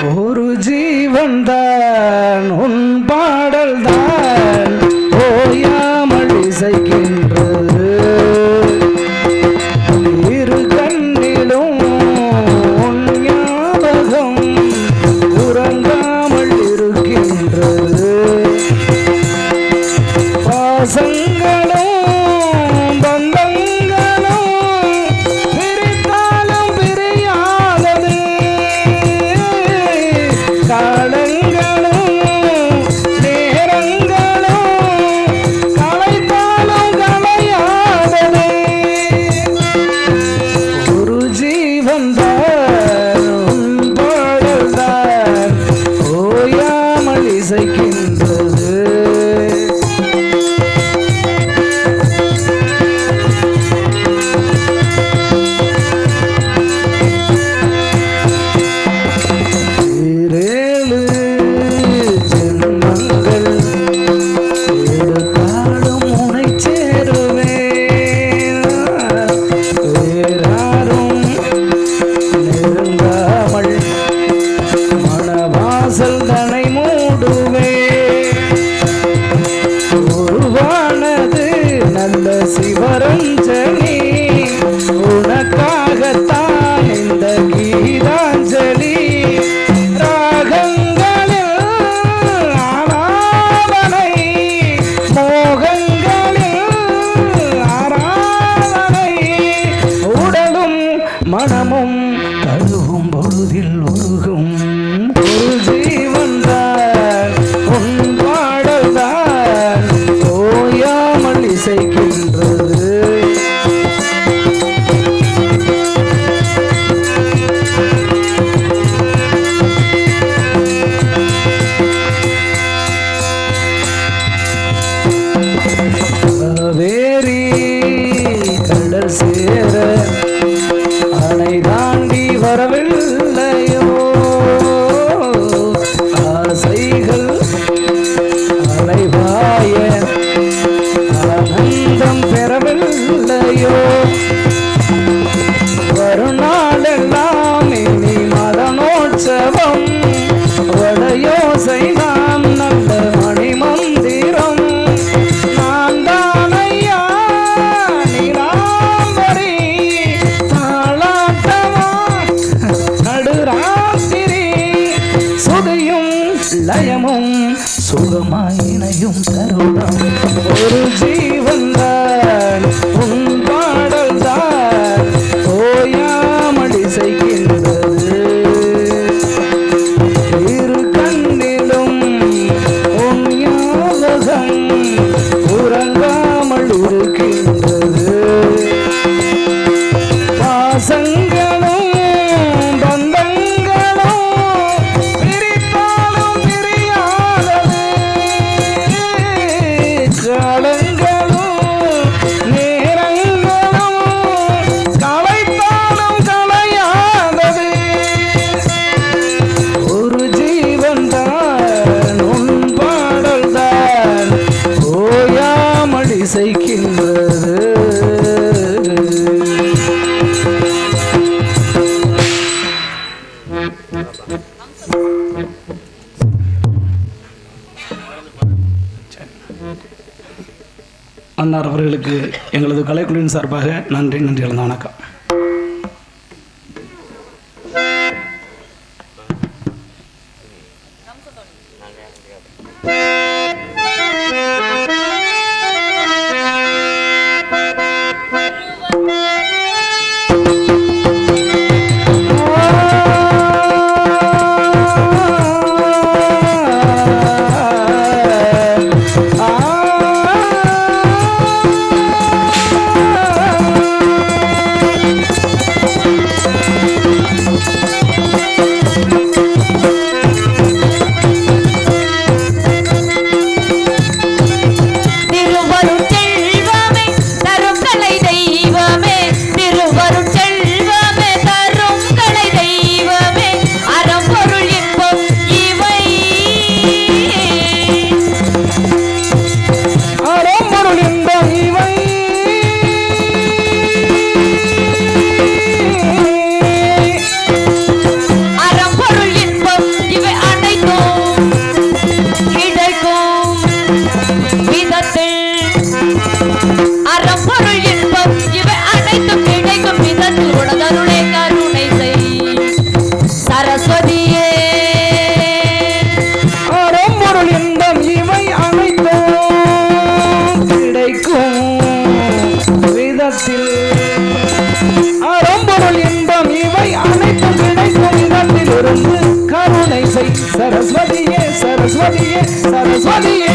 ஒரு ஜீவன் தான் உன் பாடல் தான் ஓயாமல் இசைக்கின்றது. இரு கண்ணிலும் உன் ஞாபகம் உறங்காமல் இருக்கின்றது. பாசங்களும் சிவரஞ்சனி உனக்காகத்தான் இந்த கீதாஞ்சலி. ராகங்களில் ஆராதனை, மோகங்களில் ஆராதனை, உடலும் மனமும் கழுவும் பொழுதில் உருகும் ஒரு ஜீவன் தான் உன் பாடல் தான் ஓயாமல் இசைக்கின்றது. காவேரி கடல் சேர அணை தாண்டி வரவில்லையோ, ஆசைகள் அலைவாய ஆனந்தம் பெறவில்லையோ. வருநாளெல்லாம் இனி மதனோற்சவம், வடையோசை நாம் நல்ல மணி மந்திரம். நான் தானையா நீலாம்பரி தாளாட்டமா நடுராத்திரி, சுதியும் லயமும் சுகமாயினையும் தருணம் ஒரு ஜீவன் தான் உன் பாடல் தான் ஓயாமல் இசைக்கின்றது. இரு கண்ணிலும் உன் ஞாபகம் உறங்காமல் இருக்கின்றது. பாசங்களும் பந்தங்களும் பிரித்தாலும் பிரியாதது, காலங்களும் நேரங்களும் கலைத்தாலும் கலையாதது. ஒரு ஜீவன் தான் உன் பாடல் தான் ஓயாமல் இசைக்கின்றது. அன்னார் அவர்களுக்கு எங்களது கலைக்குழுவின் சார்பாக நன்றி கலந்த வணக்கம். சரஸ்வதியே சரஸ்வதியே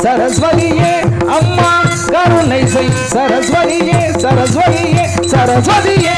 சரஸ்வதியே அம்மா கருணை செய் சரஸ்வதியே சரஸ்வதியே சரஸ்வதியே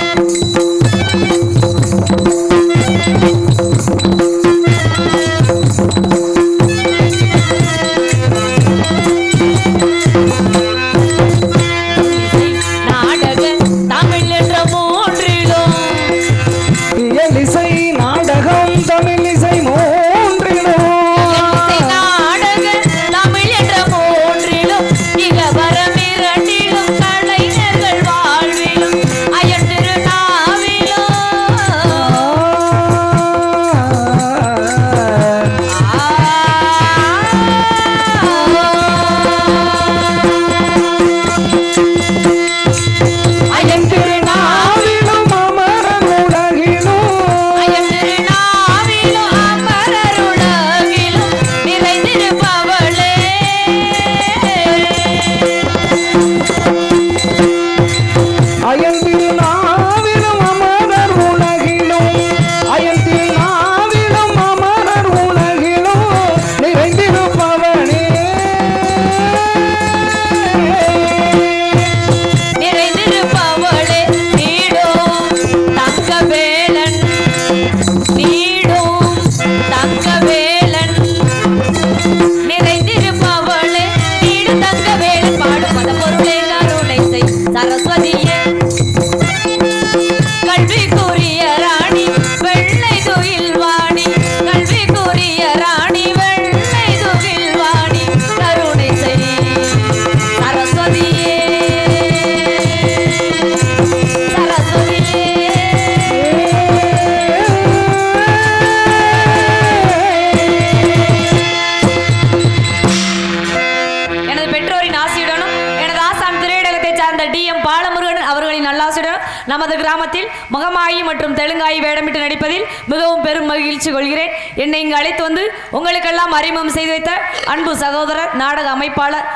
நமது கிராமத்தில் மகமாயி மற்றும் தெலுங்காயி வேடமிட்டு நடிப்பதில் மிகவும் பெரும் மகிழ்ச்சி கொள்கிறேன். என்னை இங்கு அழைத்து வந்து உங்களுக்கெல்லாம் அறிமுகம் செய்து வைத்த அன்பு சகோதரர் நாடக அமைப்பாளர்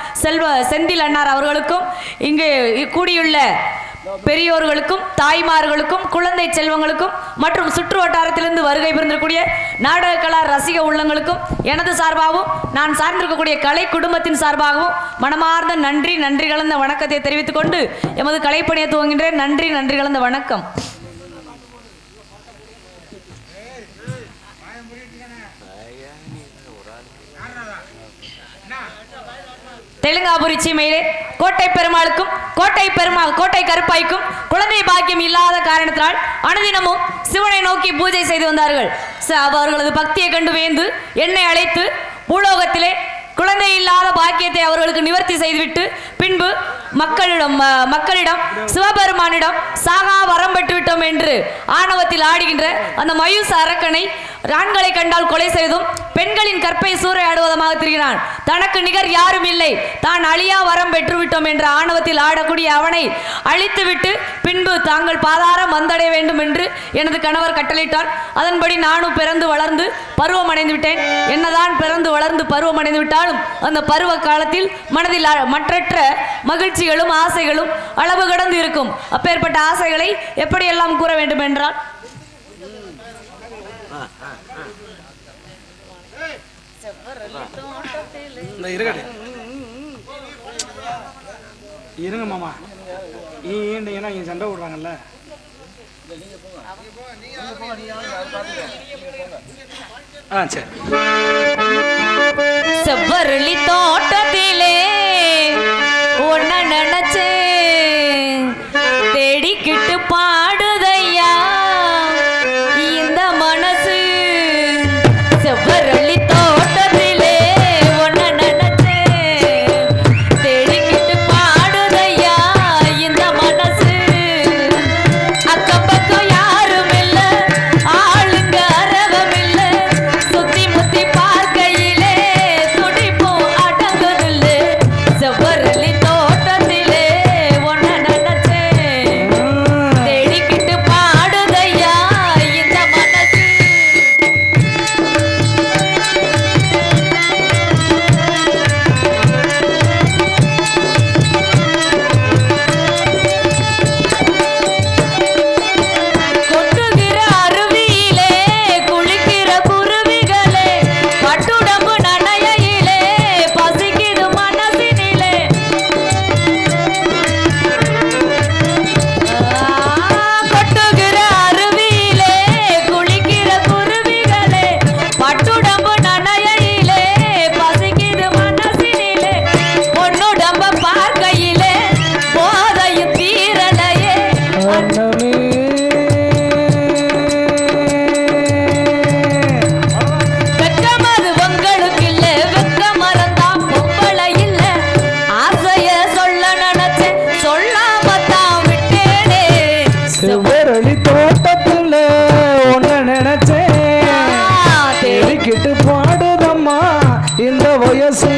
செந்தில் அண்ணார் அவர்களுக்கும் இங்கு கூடியுள்ள பெரியோர்களுக்கும் தாய்மார்களுக்கும் குழந்தை செல்வங்களுக்கும் மற்றும் சுற்று வட்டாரத்திலிருந்து வருகை புரிந்திருக்கக்கூடிய நாடக கலா ரசிக உள்ளங்களுக்கும் எனது சார்பாகவும் நான் சார்ந்திருக்கக்கூடிய கலை குடும்பத்தின் சார்பாகவும் மனமார்ந்த நன்றி கலந்த வணக்கத்தை தெரிவித்துக் கொண்டு எமது கலைப்பணியை துவங்குகின்றேன். நன்றி கலந்த வணக்கம். தெலுங்காபுரி சீமையிலே கோட்டை பெருமாளுக்கும் கோட்டை கருப்பாய்க்கும் குழந்தை பாக்கியம் இல்லாத காரணத்தினால் அனுதினமும் சிவனை நோக்கி பூஜை செய்து வந்தார்கள். அவர்களது பக்தியை கண்டு வேந்து என்னை அழைத்து பூலோகத்திலே குழந்தை இல்லாத பாக்கியத்தை அவர்களுக்கு நிவர்த்தி செய்துவிட்டு பின்பு மக்களிடம் சிவபெருமானிடம் சாகா வரம் பெற்றுவிட்டோம் என்று ஆணவத்தில் ஆடுகின்ற அந்த மயூச அரக்கனை ஆண்களை கண்டால் கொலை செய்தும் பெண்களின் கற்பை சூறையாடுவதமாக திரிகிறான். தனக்கு நிகர் யாரும் இல்லை, தான் அழியா வரம் பெற்றுவிட்டோம் என்ற ஆணவத்தில் ஆடக்கூடிய அவனை அழித்துவிட்டு பின்பு தாங்கள் பாதாரம் வந்தடைய வேண்டும் என்று எனது கணவர் கட்டளையிட்டார். அதன்படி நானும் பிறந்து வளர்ந்து பருவம் அடைந்து விட்டேன். என்னதான் பிறந்து வளர்ந்து பருவம் அடைந்து விட்டாலும் அந்த பருவ காலத்தில் மனதில் மற்றற்ற மகிழ்ச்சிகளும் ஆசைகளும் அளவு கடந்து இருக்கும். அப்பேற்பட்ட ஆசைகளை எப்படியெல்லாம் கூற வேண்டும் என்றால் இருங்க மாமா, ஏன்னா சண்டை விடுறாங்கல்ல. சரி. செவ்வரளி தோட்டத்திலே ஒன்ன நினைச்சு தேடிக்கிட்டு பாடுதையா இந்த மனசு. செவ்வரளி தோட்டத்திலே ஒன்ன நினைச்சு வயசு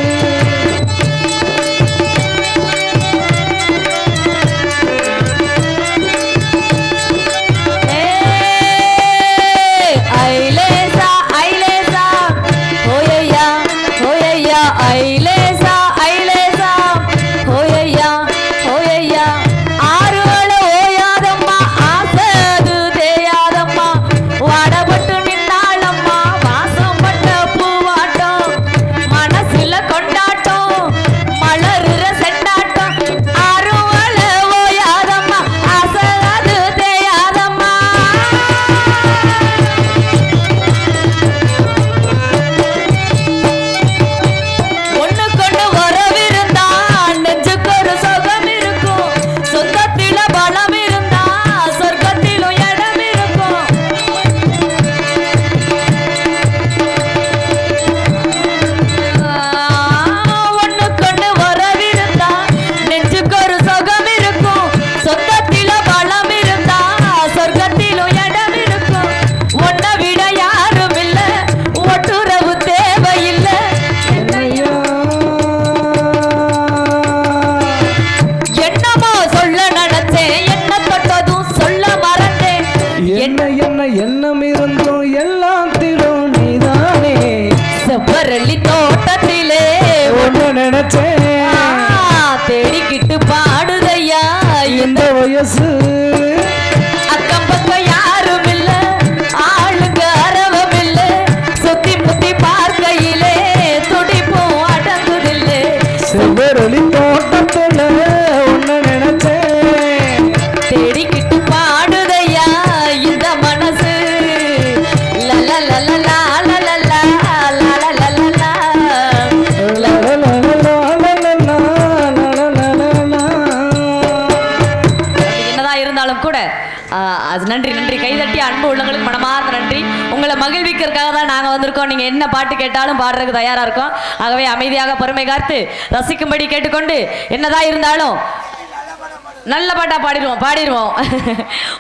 எண்ணம் இருந்தும் எல்லாத்திலும் நீதானே செவ்வரளி தோட்டத்திலே ஒண்ணு நினைச்சேன் தேடிக்கிட்டு பாடுதையா இந்த வயசு அக்கம் பக்கம் யாரும் இல்ல ஆளுங்க அரவம் இல்ல சுத்தி முத்தி பார்க்கையிலே துடிப்பும் அடங்குதில்லை செவ்வரளி தோட்டத்துல ஒண்ணு நினைச்சேன் தேடிக்கிட்டு பாடுதையா இந்த மனசு அது நன்றி நன்றி கைதட்டி அன்பு உள்ளங்களுக்கு மனமார்ந்த நன்றி. உங்களை மகிழ்விக்கிறதுக்காக தான் நாங்கள் வந்திருக்கோம். நீங்கள் என்ன பாட்டு கேட்டாலும் பாடுறதுக்கு தயாராக இருக்கோம். ஆகவே அமைதியாக பொறுமை காத்து ரசிக்கும்படி கேட்டுக்கொண்டு என்னதான் இருந்தாலும் நல்ல பாட்டா பாடிடுவோம்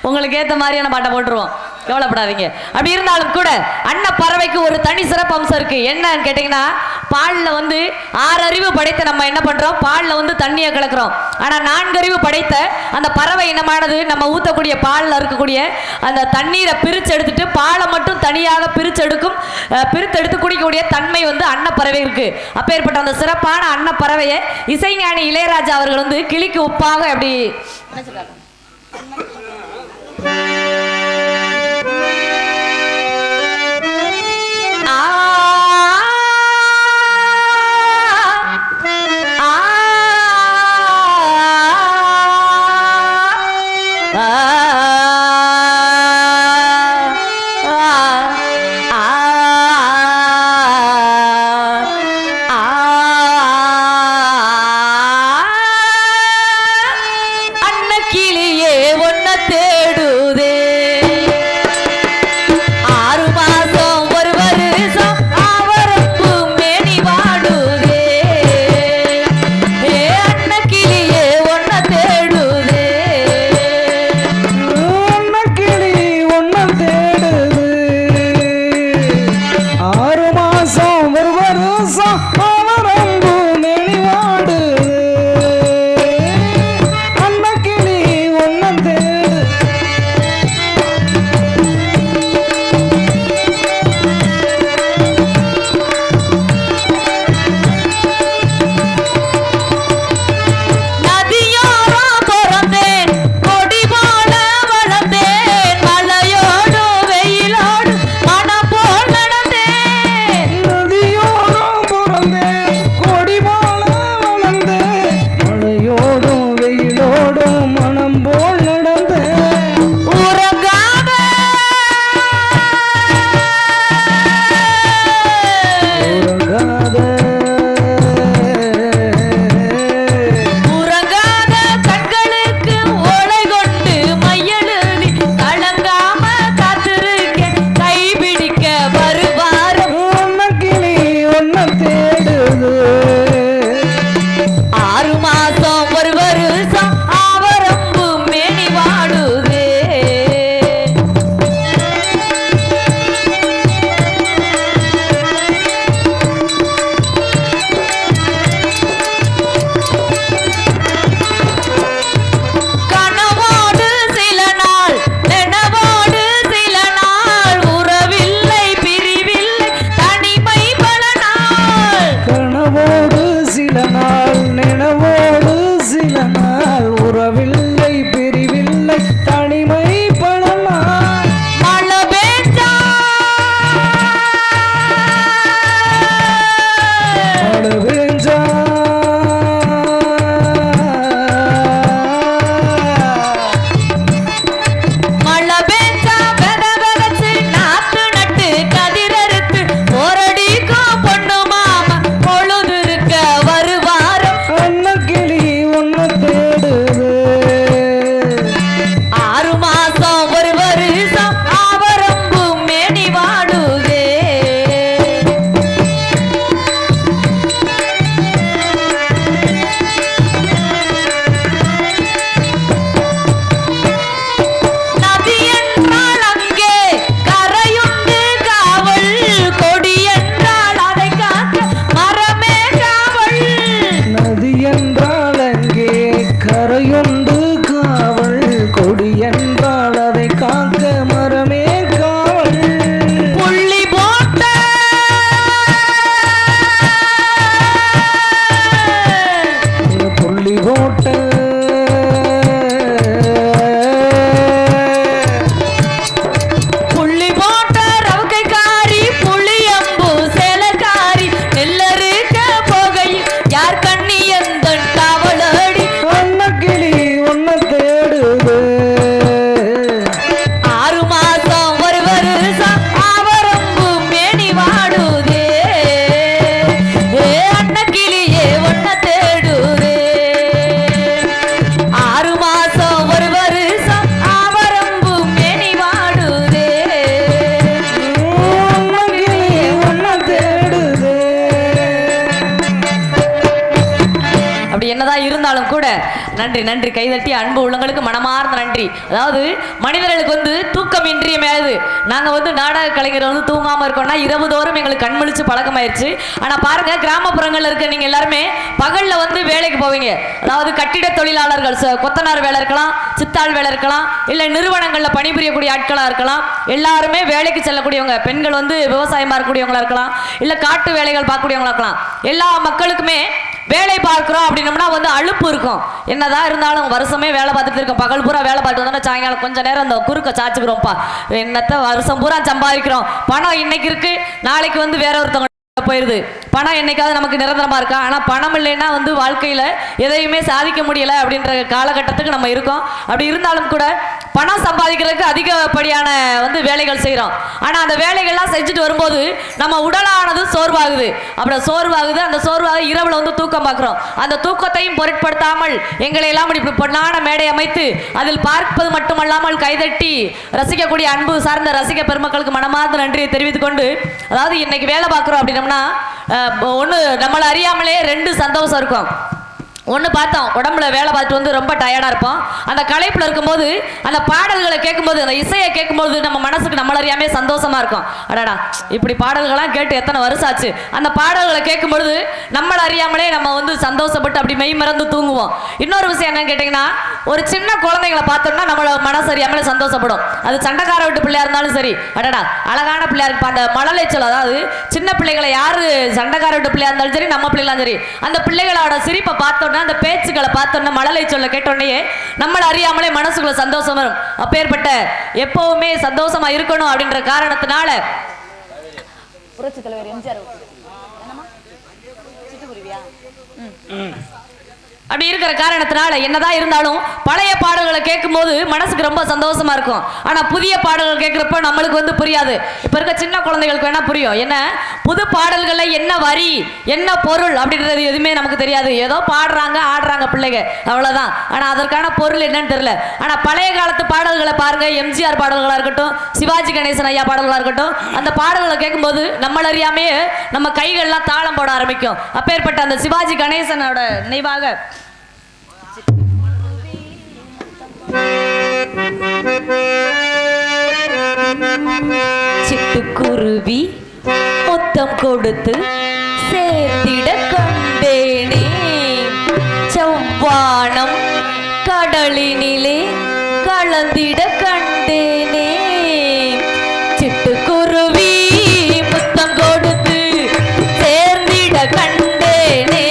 உங்களுக்கு ஏற்ற மாதிரியான பாட்டை போட்டுருவோம், கவலைப்படாதீங்க. அப்படி இருந்தாலும் கூட அன்னப்பறவைக்கு ஒரு தனி சிறப்பு அம்சம் இருக்கு. என்னன்னு கேட்டீங்கன்னா, பாலில் வந்து 6 அறிவு படைத்த நம்ம என்ன பண்றோம், பாலில் வந்து தண்ணியை கலக்கிறோம். ஆனா 4 அறிவு படைத்த அந்த பறவை என்னமானது, நம்ம ஊற்றக்கூடிய பாலில் இருக்கக்கூடிய அந்த தண்ணீரை பிரித்து எடுத்துட்டு பாலை மட்டும் தனியாக பிரித்தெடுத்து குடிக்கக்கூடிய தன்மை வந்து அன்னப்பறவை இருக்கு. அப்பேற்பட்ட அந்த சிறப்பான அன்னப்பறவையை இசைஞானி இளையராஜா அவர்கள் வந்து கிளிக்கு உப்பாக அப்படி என்னதான் இருந்தாலும் கூட நன்றி நன்றி கைதட்டி அன்பு உள்ளங்களுக்கு மனமார்ந்த நன்றி. அதாவது மனிதர்களுக்கு வந்து தூக்கம் இன்றியமையாது. நாங்கள் வந்து நாடக கலைஞர் வந்து தூங்காமல் இருக்கோம்னா இரவு தோறும் எங்களுக்கு கண்முழிச்சு பழக்கமாயிருச்சு. ஆனால் பாருங்க, கிராமப்புறங்களில் இருக்க நீங்கள் எல்லாருமே பகலில் வந்து வேலைக்கு போவீங்க. அதாவது கட்டிட தொழிலாளர்கள், கொத்தனார் வேலை இருக்கலாம், சித்தாள் வேலை இருக்கலாம், இல்லை நிறுவனங்களில் பணிபுரியக்கூடிய ஆட்களாக இருக்கலாம். எல்லாருமே வேலைக்கு செல்லக்கூடியவங்க. பெண்கள் வந்து விவசாயமாக இருக்கக்கூடியவங்களா இருக்கலாம், இல்லை காட்டு வேலைகள் பார்க்கக்கூடியவங்களா இருக்கலாம். எல்லா மக்களுக்குமே வேலை பார்க்கிறோம் அப்படின்னம்னா வந்து அலுப்பு இருக்கும். என்னதான் இருந்தாலும் வருஷமே வேலை பார்த்துட்டு இருக்கோம். பகல் பூரா வேலை பார்த்து வந்தோம்னா சாயங்காலம் கொஞ்ச நேரம் அந்த குறுக்க சாச்சுக்கிறோம்ப்பா. என்னத்த வருஷம் பூரா சம்பாதிக்கிறோம். பணம் இன்னைக்கு இருக்கு, நாளைக்கு வந்து வேற ஒருத்தவங்க போயிருது. பணம் என்னைக்காவது நமக்கு நிரந்தரமா இருக்கா? ஆனா பணம் இல்லைன்னா வந்து வாழ்க்கையில எதையுமே சாதிக்க முடியல அப்படின்ற காலகட்டத்துக்கு நம்ம இருக்கோம். அப்படி இருந்தாலும் கூட பணம் சம்பாதிக்கிறதுக்கு அதிகப்படியான வந்து வேலைகள் செய்கிறோம். ஆனா அந்த வேலைகள்லாம் செஞ்சுட்டு வரும்போது நம்ம உடலானது சோர்வாகுது. அப்புறம் சோர்வாகுது. அந்த சோர்வாக இரவுல வந்து தூக்கம் பார்க்கிறோம். அந்த தூக்கத்தையும் பொருட்படுத்தாமல் எங்களை எல்லாம் இப்படி பொன்னான மேடை அமைத்து அதில் பார்ப்பது மட்டுமல்லாமல் கைதட்டி ரசிக்கக்கூடிய அன்பு சார்ந்த ரசிக பெருமக்களுக்கு மனமார்ந்த நன்றியை தெரிவித்துக் கொண்டு, அதாவது இன்னைக்கு வேலை பார்க்கிறோம் அப்படின்னம்னா ஒன்று நம்மளை அறியாமலே ரெண்டு சந்தோஷம் இருக்கும். ஒன்று பார்த்தோம், உடம்புல வேலை பார்த்துட்டு வந்து ரொம்ப டயர்டாக இருப்போம். அந்த களைப்பில் இருக்கும்போது அந்த பாடல்களை கேட்கும்போது, அந்த இசையை கேட்கும்போது நம்ம மனசுக்கு நம்மள அறியாமே சந்தோஷமா இருக்கும். அடாடா, இப்படி பாடல்கள்லாம் கேட்டு எத்தனை வருஷம் ஆச்சு. அந்த பாடல்களை கேட்கும்பொழுது நம்மள அறியாமலே நம்ம வந்து சந்தோஷப்பட்டு அப்படி மெய் மறந்து தூங்குவோம். இன்னொரு விஷயம் என்னன்னு கேட்டிங்கன்னா, ஒரு சின்ன குழந்தைங்களை பார்த்தோம்னா நம்மள மனசு அறியாமலே சந்தோஷப்படும். அது சண்டைக்கார வீட்டு பிள்ளையா இருந்தாலும் சரி, அடடா அழகான பிள்ளையா இருக்கு. அந்த மழலைச்சல், அதாவது சின்ன பிள்ளைகளை யாரு சண்டைக்கார வீட்டு பிள்ளையா இருந்தாலும் சரி, நம்ம பிள்ளைலாம் சரி, அந்த பிள்ளைகளோட சிரிப்பை பார்த்தோம், அந்த பேச்சுக்களை பார்த்தோன்னா மழலை சொல்ல கேட்டோடனே நம்மள அறியாமலே மனசுக்குள்ள சந்தோஷம் வரும். அப்பேற்பட்ட எப்பவுமே சந்தோஷமா இருக்கணும் அப்படின்ற காரணத்தினால புரட்சி தலைவர் எம்ஜிஆர் அப்படி இருக்கிற காரணத்தினால என்னதான் இருந்தாலும் பழைய பாடல்களை கேட்கும் போது மனசுக்கு ரொம்ப சந்தோஷமா இருக்கும். ஆனா புதிய பாடல்கள் கேட்கிறப்ப நம்மளுக்கு வந்து புரியாது. இப்ப இருக்க சின்ன குழந்தைகளுக்கு வேணா புரியும். என்ன புது பாடல்களை என்ன வரி என்ன பொருள் அப்படின்றது எதுவுமே நமக்கு தெரியாது. ஏதோ பாடுறாங்க ஆடுறாங்க பிள்ளைங்க, அவ்வளவுதான். ஆனா அதற்கான பொருள் என்னன்னு தெரியல. ஆனா பழைய காலத்து பாடல்களை பாருங்க, எம்ஜிஆர் பாடல்களா இருக்கட்டும், சிவாஜி கணேசன் ஐயா பாடல்களா இருக்கட்டும், அந்த பாடல்களை கேட்கும்போது நம்மள அறியாமே நம்ம கைகள்லாம் தாளம் போட ஆரம்பிக்கும். அப்பேற்பட்ட அந்த சிவாஜி கணேசனோட நினைவாக சிட்டுக்குருவி மொத்தம் கொடுத்து சேர்த்திட கண்டேனே, செவ்வானம் கடலினிலே கலந்திட கண்டேனே. சிட்டுக்குருவி முத்தம் கொடுத்து சேர்ந்திட கண்டேனே,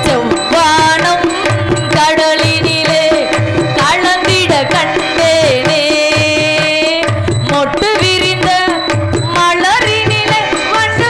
செவ்வானம் கடலினிலே கலந்திட கண்டேனே. மொட்டு விரிந்த மலரினிலே வண்டு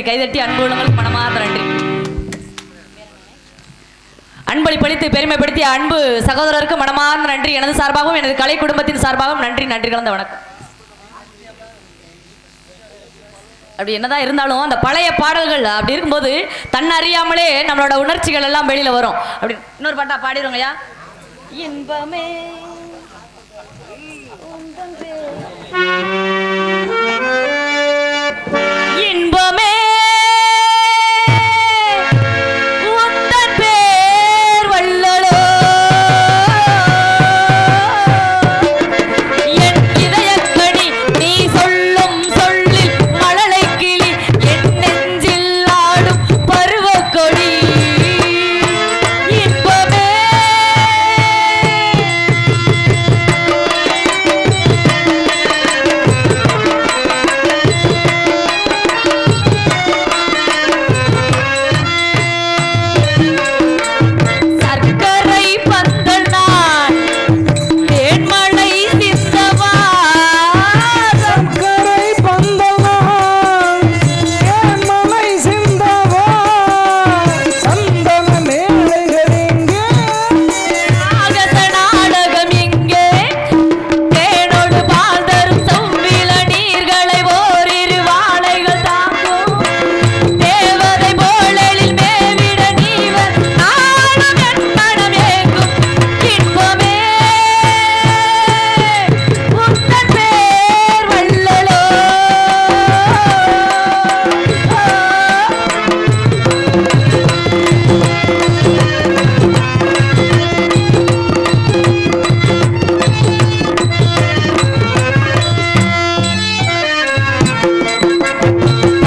கைதட்டி அன்பு உள்ளவங்களுக்கு மனமார்ந்த நன்றி. அன்பளிப்பளித்து பெருமைப்படுத்திய அன்பு சகோதரருக்கு மனமார்ந்த நன்றி. எனது சார்பாகவும் எனது கலை குடும்பத்தின் சார்பாகவும் நன்றி. நன்றி கலந்த வணக்கம். அப்படி என்னதான் இருந்தாலும் அந்த பழைய பாடல்கள் அப்படி இருக்கும்போது தன்னறியாமலே நம்மளோட உணர்ச்சிகள் எல்லாம் வெளியில வரும். அப்படி இன்னொரு பாட்டா பாடிடுவோங்கய்யா. இன்பமே இன்பமே உந்தன் பேர் வள்ளலோ என் இதயக்கனி நீ சொல்லும் சொல்லில் மழலை கிளி என் நெஞ்சில் ஆடும் பருவக்கொடி இன்பமே சர்க்கரை பந்தல் நான் தேன்மழை சிந்தவா சர்க்கரை பந்தலாம் என் மலை சிந்தவா சந்தன மேலைகள் எங்கே ஆகத நாடகம் எங்கே தேனோடு பால் தரும் செவ்விள நீர்களை ஓரிரு வாழைகள் தாங்கும் தேவதை போலெழில் மேவிட நீவர் நாணம் என் மனம் ஏங்கும் இன்பமே உந்தன் பேர் வள்ளலோ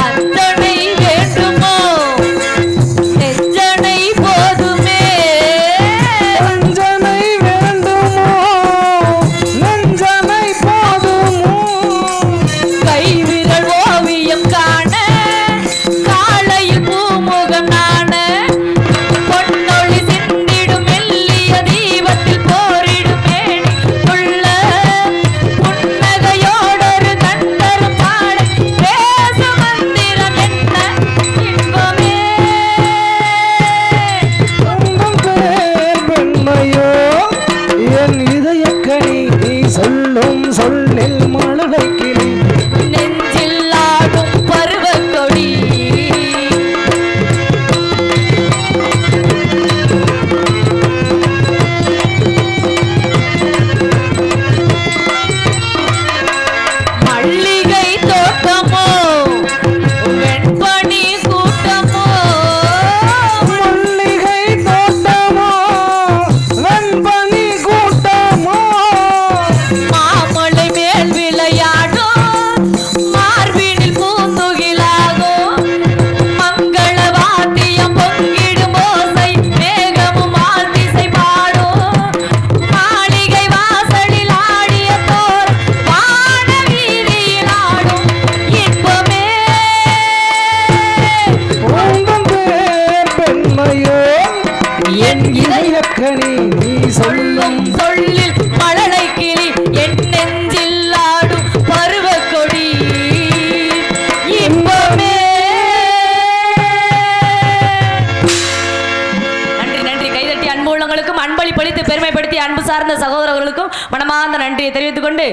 அத்தனை வேண்டுமோ நெஞ்சனை போதுமே நெஞ்சனை வேண்டுமோ நெஞ்சனை போதுமோ கைவிரல் ஓவியம் காண காலையில் பூமுகம் நாண பொன்னொழி சிந்திடும் மெல்லிய தீபத்தில் போரிடும் மேனி உள்ள புன்னகையோடொரு கண்டரும் பாட பேசு மந்திரம் என்ன இன்பமே உந்தன் பேர் பெண்மையோ என் இதயக்கனி நீ சொல்லும் சொல்லில் மழலை கிளி நெஞ்சில் ஆடும் பருவக்கொடி மல்லிகை தோட்டமோ வெண்பனி கூட்டமோ மல்லிகை தோட்டமோ வெண்பனி கூட்டமோ மாமலை மேல் விளையாடும் மார்பினில் பூந்துகிலாகும் மங்கள வாத்தியம் பொங்கிடும் ஓசை மேகமும் ஆழ்திசை பாடும் மாளிகை வாசலில் ஆடிய போர் வான வீதியில் ஆடும் இன்பமே உந்தன் பேர் பெண்மையோ என் இதயக்கனி நீ சொல்லும் சொல்லும் சொல்லில் மழலை கிளி என் நெஞ்சில் ஆடும் பருவக்கொடி இன்பமே நன்றி நன்றி. கைதட்டி அன்பு உள்ளவங்களுக்கும் அன்பளிப்பளித்து பெருமைப்படுத்தி அன்பு சார்ந்த சகோதரர்களுக்கும் மனமார்ந்த நன்றியை தெரிவித்துக் கொண்டு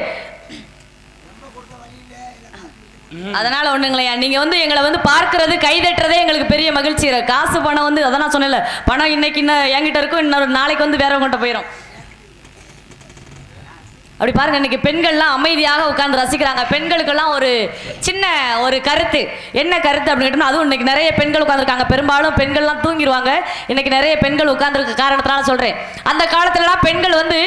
அதனால ஒண்ணுங்களையா நீங்க வந்து எங்களை வந்து பார்க்கறது கைதட்டுறதே எங்களுக்கு பெரிய மகிழ்ச்சி. காசு பணம் வந்து அதான் நான் சொன்னேன்ல, பணம் இன்னைக்கு இன்னும் என்கிட்ட இருக்கும், இன்னொரு நாளைக்கு வந்து வேறவங்கிட்ட போயிடும். அப்படி பாருங்க, இன்னைக்கு பெண்கள்லாம் அமைதியாக உட்கார்ந்து ரசிக்கிறாங்க. பெண்களுக்கெல்லாம் ஒரு சின்ன ஒரு கருத்து, என்ன கருத்து அப்படின்னு கேட்டோம்னா, அதுவும் இன்னைக்கு நிறைய பெண்கள் உட்காந்துருக்காங்க. பெரும்பாலும் பெண்கள்லாம் தூங்கிடுவாங்க. இன்னைக்கு நிறைய பெண்கள் உட்கார்ந்துருக்க காரணத்தினால சொல்றேன். அந்த காலத்துலலாம் பெண்கள் வந்து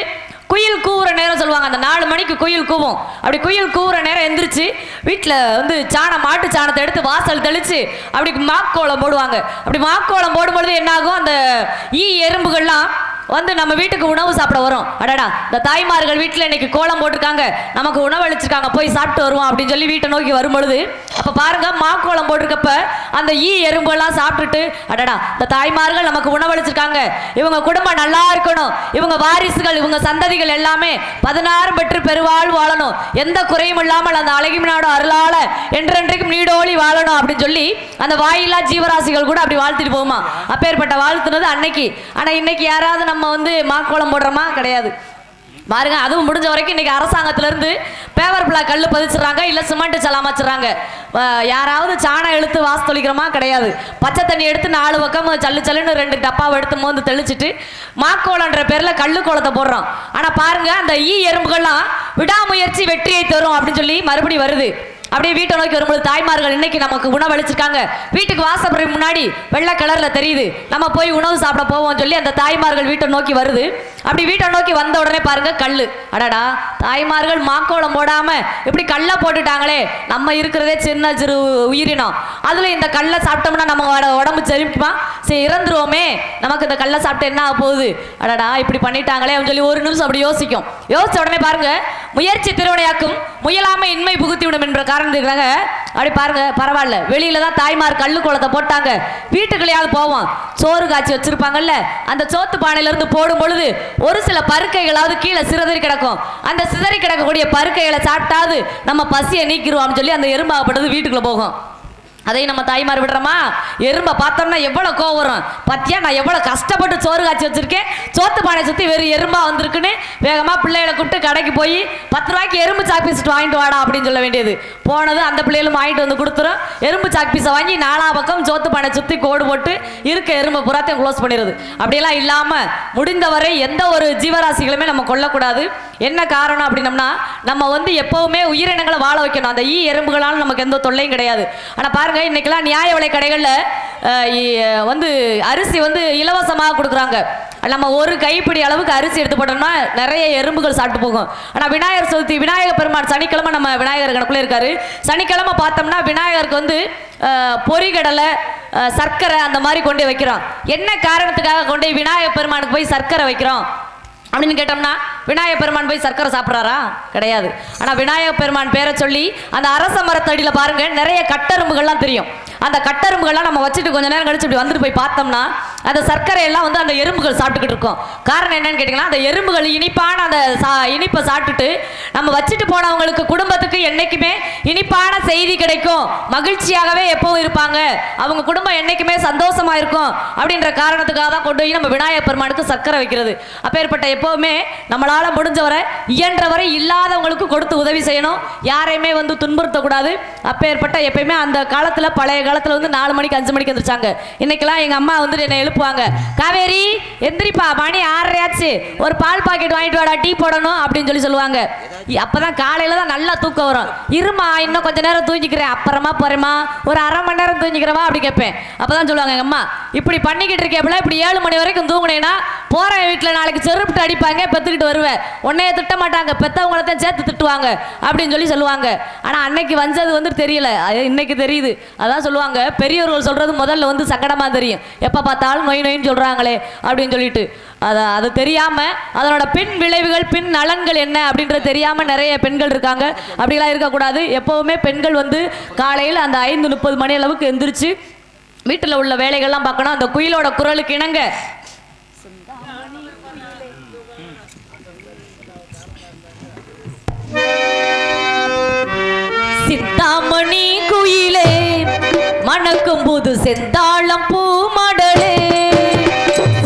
குயில் கூவுற நேரம் சொல்லுவாங்க, அந்த 4 மணிக்கு குயில் கூவும். அப்படி குயில் கூவுற நேரம் எந்திரிச்சு வீட்டில் வந்து மாட்டு சாணத்தை எடுத்து வாசல் தெளிச்சு அப்படி மாக்கோளம் போடுவாங்க. அப்படி மாக்கோளம் போடும்பொழுது என்னாகும், அந்த ஈ எறும்புகள்லாம் வந்து நம்ம வீட்டுக்கு உணவு சாப்பிட வரும். அடடா இந்த தாய்மார்கள் வீட்டில் இன்னைக்கு கோலம் போட்டிருக்காங்க, நமக்கு உணவு அளிச்சிருக்காங்க, போய் சாப்பிட்டு வருவோம் அப்படின்னு சொல்லி வீட்டை நோக்கி வரும் பொழுது அப்போ பாருங்க மாக்கோலம் போட்டிருக்கப்ப அந்த எறும்பெல்லாம் சாப்பிட்டுட்டு அடடா இந்த தாய்மார்கள் நமக்கு உணவு அளிச்சிருக்காங்க, இவங்க குடும்பம் நல்லா இருக்கணும், இவங்க வாரிசுகள் இவங்க சந்ததிகள் எல்லாமே 16 பெற்று பெருவாழ் வாழணும், எந்த குறையும் இல்லாமல் அந்த அழகிய நாடு அருளால என்றென்றைக்கும் நீடோழி வாழணும் அப்படின்னு சொல்லி அந்த வாயிலா ஜீவராசிகள் கூட அப்படி வாழ்த்திட்டு போகுமா. அப்பேற்பட்ட வாழ்த்துனது அன்னைக்கு. ஆனா இன்னைக்கு யாராவது நம்ம வந்து மாக்கோலம் போடுறோமா? கிடையாது. பாருங்க அதுவும் முடிஞ்ச வரைக்கும் இன்னைக்கு அரசாங்கத்திலிருந்து பேவர் பிளாக் கல் பதிச்சிடறாங்க, இல்லை சிமெண்ட் சலாம் வச்சிடறாங்க. யாராவது சாணம் இழுத்து வாச தொளிக்கிறோமா? கிடையாது. பச்சை தண்ணி எடுத்து 4 பக்கம் சல்லு சல்லுன்னு 2 டப்பாவை எடுத்து மோந்து தெளிச்சுட்டு மாக்கோலன்ற பேர்ல கல்லு கோலத்தை போடுறோம். ஆனா பாருங்க அந்த எறும்புகள்லாம் விடாமுயற்சி வெற்றியை தரும் அப்படின்னு சொல்லி மறுபடியும் வருது. அப்படியே வீட்டை நோக்கி வரும்போது தாய்மார்கள் இன்னைக்கு நமக்கு உணவு அளிச்சிருக்காங்க, வீட்டுக்கு வாசப்படி முன்னாடி வெள்ளை கலர்ல தெரியுது, நம்ம போய் உணவு சாப்பிட போவோம் சொல்லி அந்த தாய்மார்கள் வீட்டை நோக்கி வருது. அப்படி வீட்டை நோக்கி வந்த உடனே பாருங்க கல்லு. அடடா தாய்மார்கள் மாக்கோலம் போடாம இப்படி கல்லை போட்டுட்டாங்களே, நம்ம இருக்கிறதே சின்ன சிறு உயிரினம், அதுல இந்த கல்லை சாப்பிட்டோம்னா நம்ம உடம்பு செழிக்குமா? சரி இறந்துருவோமே, நமக்கு இந்த கல்லை சாப்பிட்டு என்ன ஆக போகுது, அடடா இப்படி பண்ணிட்டாங்களே அப்படின்னு சொல்லி ஒரு நிமிஷம் அப்படி யோசிக்கும். யோசிச்ச உடனே பாருங்க முயற்சி திருவினையாக்கும் முயலாமை இன்மை புகுத்திவிடும் என்ற காரணத்துக்காக அப்படி பாருங்க பரவாயில்ல, வெளியில தான் தாய்மார் கல்லு கோலத்தை போட்டாங்க, வீட்டுக்குள்ளேயாவது போவோம், சோறு காய்ச்சி வச்சிருப்பாங்கல்ல அந்த சோத்து பானையில இருந்து போடும் பொழுது ஒரு சில பருக்கைகளாவது கீழே சிதறி கிடக்கும், அந்த சிதறி கிடக்கக்கூடிய பருக்கைகளை சாப்பிட்டாது நம்ம பசியை நீக்கிடுவோம் சொல்லி அந்த எறும்பாகப்பட்டது வீட்டுக்குள்ள போகும். அதை நம்ம தாய்மார் விடுறோமா? எறும்பை பார்த்தோம்னா எவ்வளோ கோவம் வரும். பத்தியா நான் எவ்வளோ கஷ்டப்பட்டு சோறு காய்ச்சி வச்சிருக்கேன், சோத்து பானை சுற்றி வெறும் எறும்பா வந்திருக்குன்னு வேகமாக பிள்ளைகளை கூப்பிட்டு கடைக்கு போய் 10 ரூபாய்க்கு எறும்பு சாக் பீஸ் வாங்கிட்டு வாடா அப்படின்னு சொல்ல வேண்டியது. போனது அந்த பிள்ளைகளும் வாங்கிட்டு வந்து கொடுத்துரும், எறும்பு சாக் பீஸை வாங்கி 4 பக்கம் சோத்து பானை சுற்றி கோடு போட்டு இருக்க எறும்பை புறாத்தையும் க்ளோஸ் பண்ணிடுது. அப்படியெல்லாம் இல்லாமல் முடிந்தவரை எந்த ஒரு ஜீவராசிகளுமே நம்ம கொல்லக்கூடாது. என்ன காரணம் அப்படின்னம்னா நம்ம வந்து எப்பவுமே உயிரினங்களை வாழ வைக்கணும். அந்த எறும்புகளால் நமக்கு எந்த தொல்லையும் கிடையாது. ஆனால் பாருங்க இன்னைக்கெல்லாம் நியாய விலை கடைகளில் வந்து அரிசி வந்து இலவசமாக கொடுக்குறாங்க. நம்ம ஒரு கைப்பிடி அளவுக்கு அரிசி எடுத்து போட்டோம்னா நிறைய எறும்புகள் சாப்பிட்டு போகும். ஆனால் விநாயகர் சதுர்த்தி விநாயகர் பெருமான் சனிக்கிழமை நம்ம விநாயகர் கணக்குள்ளே இருக்காரு. சனிக்கிழமை பார்த்தோம்னா விநாயகருக்கு வந்து பொரிகடலை சர்க்கரை அந்த மாதிரி கொண்டு வைக்கிறோம். என்ன காரணத்துக்காக கொண்டு விநாயகர் பெருமானுக்கு போய் சர்க்கரை வைக்கிறோம் அப்படின்னு கேட்டோம்னா விநாயகர் பெருமான் போய் சர்க்கரை சாப்பிட்றாரா? கிடையாது. ஆனால் விநாயகர் பெருமான் பேரை சொல்லி அந்த அரச மரத்தடியில் பாருங்க நிறைய கட்டெரும்புகள்லாம் தெரியும். அந்த கட்டெரும்புகள்லாம் நம்ம வச்சுட்டு கொஞ்ச நேரம் கழிச்சு இப்படி வந்துட்டு போய் பார்த்தோம்னா அந்த சர்க்கரையெல்லாம் வந்து அந்த எறும்புகள் சாப்பிட்டுக்கிட்டு இருக்கும். காரணம் என்னன்னு கேட்டிங்கன்னா அந்த எறும்புகள் இனிப்பான அந்த இனிப்பை சாப்பிட்டுட்டு நம்ம வச்சுட்டு போனவங்களுக்கு குடும்பத்துக்கு என்னைக்குமே இனிப்பான செய்தி கிடைக்கும், மகிழ்ச்சியாகவே எப்பவும் இருப்பாங்க, அவங்க குடும்பம் என்னைக்குமே சந்தோஷமா இருக்கும் அப்படின்ற காரணத்துக்காக தான் கொண்டு போய் நம்ம விநாயகர் பெருமானுக்கு சர்க்கரை வைக்கிறது. அப்பேற்பட்ட எப்பவுமே நம்மளால முடிஞ்சவரை இயன்றவரை இல்லாதவங்களுக்கு கொடுத்து உதவி செய்யணும், யாரையுமே வந்து துன்புறுத்தக்கூடாது. அப்பேற்பட்ட எப்பயுமே அந்த காலத்தில் பழைய காலத்தில் வந்து 4 மணிக்கு 5 மணிக்கு எந்திரிச்சாங்க. இன்னைக்கெல்லாம் எங்கள் அம்மா வந்து என்னை எழுப்புவாங்க, காவேரி எந்திரிப்பா மணி 6:30 ஆச்சு, ஒரு பால் பாக்கெட் வாங்கிட்டு வாடா டீ போடணும் அப்படின்னு சொல்லி சொல்லுவாங்க. அப்போதான் காலையில் தான் நல்லா தூக்கம் வரும். இருமா இன்னும் கொஞ்ச நேரம் தூங்கிக்கிறேன், அப்புறமா போறேம்மா, ஒரு அரை மணி நேரம் தூங்கிக்கிறவா அப்படி கேட்பேன். அப்போதான் சொல்லுவாங்க எங்கள் அம்மா, இப்படி பண்ணிக்கிட்டு இருக்கேன், இப்படி 7 மணி வரைக்கும் தூங்குனேன்னா போகிற வீட்டில் நாளைக்கு செருப்பிட்டு அடிப்பாங்க, பெற்றுக்கிட்டு வருவேன், உன்னைய திட்ட மாட்டாங்க, பெற்றவங்கள தான் சேர்த்து திட்டுவாங்க அப்படின்னு சொல்லி சொல்லுவாங்க. ஆனால் அன்னைக்கு வந்தது வந்து தெரியல, இன்னைக்கு தெரியுது. அதான் சொல்லுவாங்க பெரியவர்கள் சொல்றது முதல்ல வந்து சங்கடமாக தெரியும், எப்போ பார்த்தாலும் நொய் நொயின்னு சொல்கிறாங்களே அப்படின்னு சொல்லிட்டு. அது தெரியாமல் அதனோட பின் விளைவுகள் பின் நலன்கள் என்ன அப்படின்றது தெரியாமல் நிறைய பெண்கள் இருக்காங்க. அப்படிலாம் இருக்கக்கூடாது. எப்போவுமே பெண்கள் வந்து காலையில் அந்த 5:30 மணி அளவுக்கு எந்திரிச்சு வீட்டில் உள்ள வேலைகள்லாம் பார்க்கணும். அந்த குயிலோட குரலுக்கு இணங்க சித்தாமணி குயிலே மணக்கும் புது செந்தாளம் பூமடலே,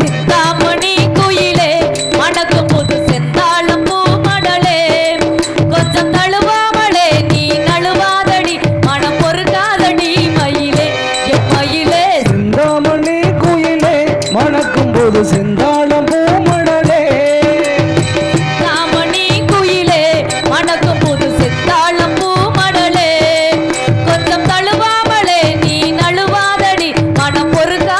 சித்தாமணி குயிலே மணக்கும் புது செந்தாளம் பூமடலே, கொஞ்சம் தழுவாமலே நீ நழுவாதடி மனம் பொறுக்காதடி மயிலே மயிலே, சிந்தாமணி குயிலே மணக்கும் போது செந்தாளம் பூமடலே, சித்தாமணி குயிலே மணக்கும் புது செந்தாளம் பூமடலே, கொஞ்சம் தழுவாமலே நீ நழுவாதடி மனம் பொறுக்க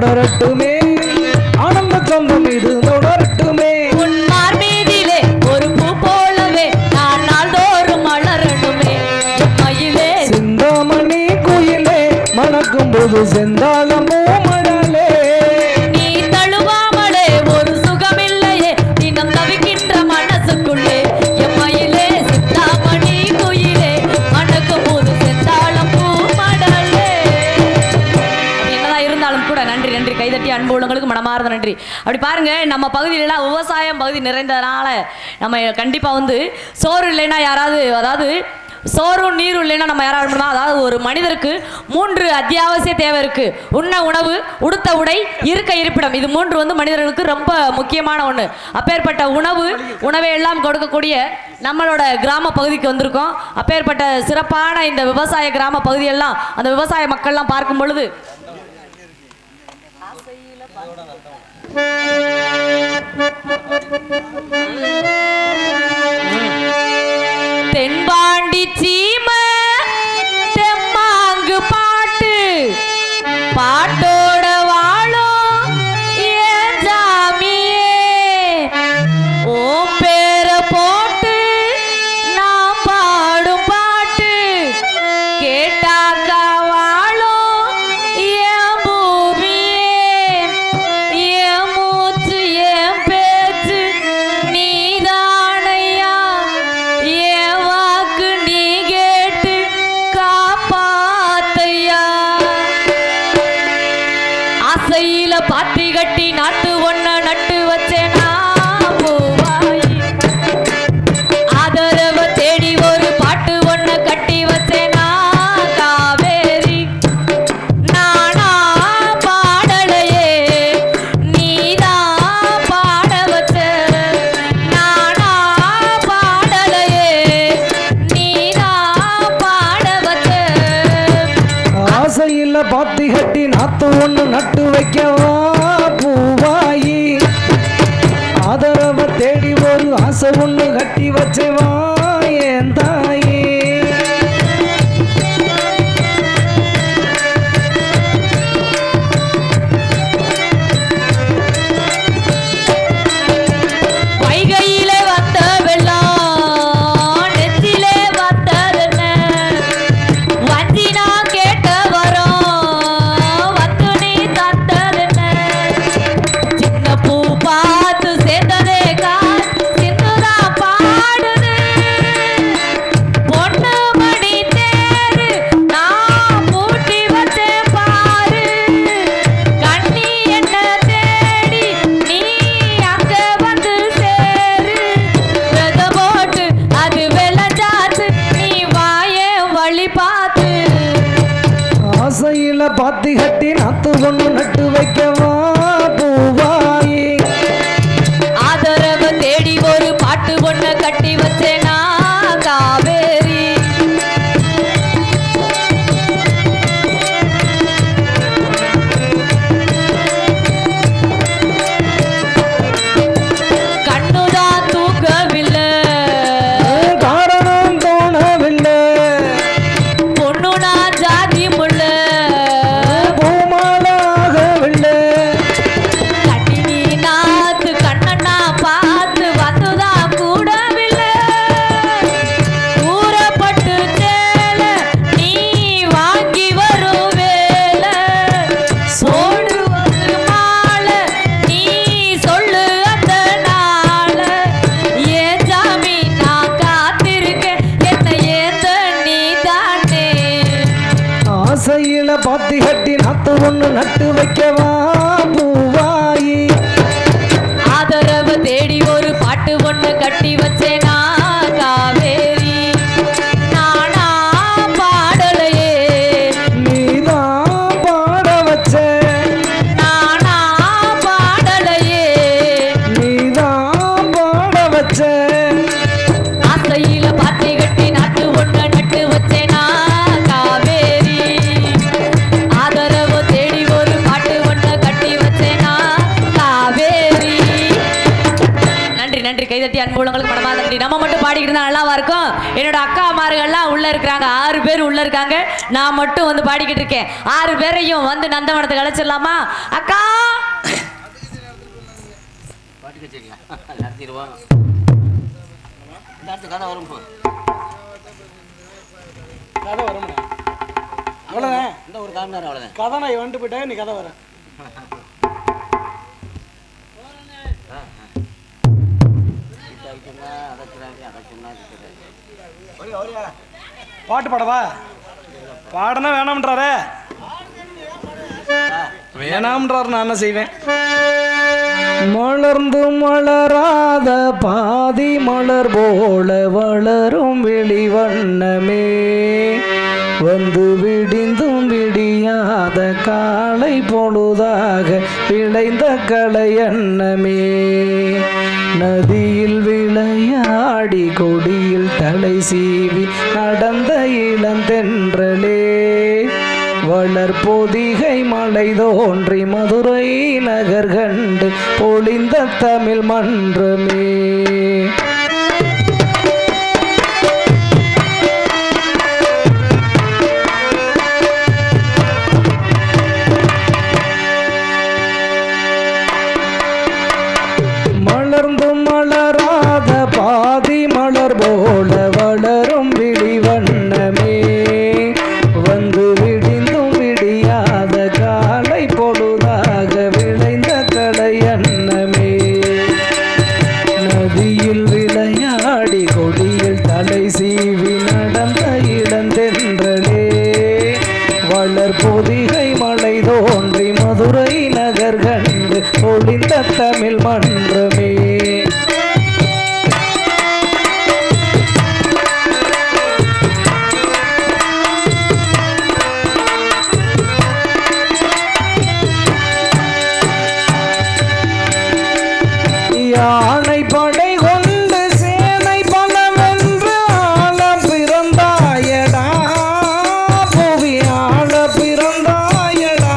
தொடரட்டுமே ஆனந்த சொந்தம் இது தொடரட்டுமே உன் மார்பீதிலே ஒரு பூ போலவே நான் நாள்தோறும் மலரணுமே மயிலே சிந்தாமணி குயிலே மணக்கும் போது செந்தாளமோ மணலே நீ தழுவாமலே ஒரு சுகமில்லையே தினம் தவிக்கின்ற மனசுக்குள்ளே எம்மயிலே சிந்தாமணி குயிலே மணக்கும் போது செந்தாளம் பூ மடலே. என்னதான் இருந்தாலும் கூட நன்றி நன்றி கைதட்டி அன்பு உள்ளவங்களுக்கு மனமார்ந்த நன்றி. அப்படி பாருங்க நம்ம பகுதியிலலாம் விவசாயம் பகுதி நிறைந்ததுனால நம்ம கண்டிப்பாக வந்து சோறு இல்லைன்னா யாராவது அதாவது சோறும் நீரும் இல்லைன்னா நம்ம யாராவது அதாவது ஒரு மனிதருக்கு 3 அத்தியாவசிய தேவை இருக்கு. உண்ண உணவு, உடுத்த உடை, இருக்க இருப்பிடம். இது 3 வந்து மனிதர்களுக்கு ரொம்ப முக்கியமான ஒன்று. அப்பேற்பட்ட உணவை எல்லாம் கொடுக்கக்கூடிய நம்மளோட கிராம பகுதிக்கு வந்திருக்கோம். அப்பேற்பட்ட சிறப்பான இந்த விவசாய கிராம பகுதியெல்லாம் அந்த விவசாய மக்கள்லாம் பார்க்கும் பொழுது தென்பாண்டி சீமை தெம்மாங்கு பாட்டு பாட்டோட வாழும் ஏன் ஜாமியே ஓம் பேர போட்டு நான் பாடும் பாட்டு கேட்டாக்கா வாழும் ஏன் பூமியே ஏன் மூச்சு ஏன் பேச்சு நீதானையா ஏன் வாக்கு நீ கேட்டு காப்பாத்தையா ஆசையில பாத்தி கட்டி நாட்டு ஒன்ன நட்டு வச்சேனா பூவாயி ஆதரவ தேடி ஒரு பாட்டு ஒன்ன கட்டி வச்சேனா காவேரி நானா பாடலையே நீதான் பாட வச்ச நானா பாடலையே நீதான் பாட வச்ச ஆசையில் பாத்தி கட்டி நாத்து ஒண்ணு நட்டு வைக்கவா பூவாயி ஆதரவை தேடி ஒரு ஆசை ஒண்ணு கட்டி வச்சவா என் தாயே வைகையிலே வந்த வெள்ளம் நெத்திலே வந்ததென்ன வஞ்சினா கேட்ட வரோம் வந்து நீ தந்ததென்ன சின்ன பூ பார்த்து சேர்ந்ததே கால் சிந்துதா பாடுது பொண்ணு மணி தேரு நான் பூட்டி வச்சேன் பாரு கண்ணி என்ன தேடி நீ அங்க வந்து சேரு வித போட்டு அது வெள்ளஞ்சாச்சு நீ வாயே வழி பார்த்து ஆசையில் பாத்தி கட்டி நாத்து ஒண்ணு நட்டு வைக்கவா பூவாயி ஆதரவ தேடி ஒரு பாட்டு ஒண்ணு கட்டி வச்சேனா காவேரி கண்ணுதான் தூக்கவில்லை காரணம் தோணவில்லை பொண்ணுனா ஜாதி முள்ள பூமாலாகவில்லை கட்டி நீ நாத்து கண்ணனா பார்த்து வந்துதான் கூடவில்லை ஊறப்பட்டு சேல நீ வாங்கி வரும் வேலை சோடு ஒரு மாலை நீ சொல்லு அந்த நாள ஏன் ஜாமி நான் காத்திருக்கேன் என்னை ஏத்த நீ தானே ஆசையில் பாத்தி கட்டி நாத்து ஒண்ணு நட்டு வைக்கவா பூவாயி ஆதரவ தேடி ஒரு பாட்டு ஒண்ணு கட்டி வச்சேனா காவேரி நானா பாடலையே நீதான் பாட வச்ச நானா பாடலையே நீதான் பாட வச்ச ஆசையில பாத்தி கட்டி நாட்டு ஒண்ணு நட்டு வச்சேனா காவேரி ஆதரவு தேடி ஒரு பாட்டு ஒண்ணு கட்டி வச்சேனா காவேரி. நன்றி நன்றி கைதட்டி அன்பு உள்ளவங்களுக்கு மனமார்ந்த நன்றி. நம்ம மட்டும் பாடிக்கிட்டு இருந்தா நல்லாவா இருக்கும்? என்னோட அக்கா மார்கள்லாம் உள்ள இருக்கிறாங்க, 6 பேர் உள்ள இருக்காங்க. நான் மட்டும் வந்து பாடிக்கிட்டு இருக்கேன். 6 பேரையும் வந்து நந்தவனத்துக்கு அழைச்சிடலாமா? அக்கா கதை வரும் அவ்வளோதான். இந்த ஒரு காரணம் அவ்வளோதான். கதை நான் வந்துட்டு போயிட்டேன், நீ கதை வரேன். பாட்டு பாடவா? பாடனா வேணாம்ன்றாரே. வேணாம்ன்றாரு, நான் என்ன செய்வேன்? மலர்ந்து மலராத பாதி மலர் போல வளரும் வெளிவண்ணமே, வந்து விடிந்தும் விடியாத காலை பொழுதாக விளைந்த கலையன்னமே, நதியில் விளையாடி கொடியில் தலை சீவி நடந்த இளந்தென்றலே, வளர்பொதிகை மலை தோன்றி மதுரை நகர் கண்டு பொழிந்த தமிழ் மன்றமே, மலர்ந்தும் மலராத பாதி மலர் போல வளரும் விழிவண்ணமே, வந்து விடிந்தும் விடியாத காலை பொழுதாக விளைந்த கலையன்னமே, நதியில் விளையாடி கொடியில் தலை சீவி நடந்த இளந்தென்றலே, வளர்பொதிகை மலை தோன்றி மதுரை நகர் கண்டு பொழிந்த தமிழ் மன்றமே, யானை படை கொண்டு சேனை பலவென்று ஆள பிறந்தாயடா, புவி ஆள பிறந்தாயடா,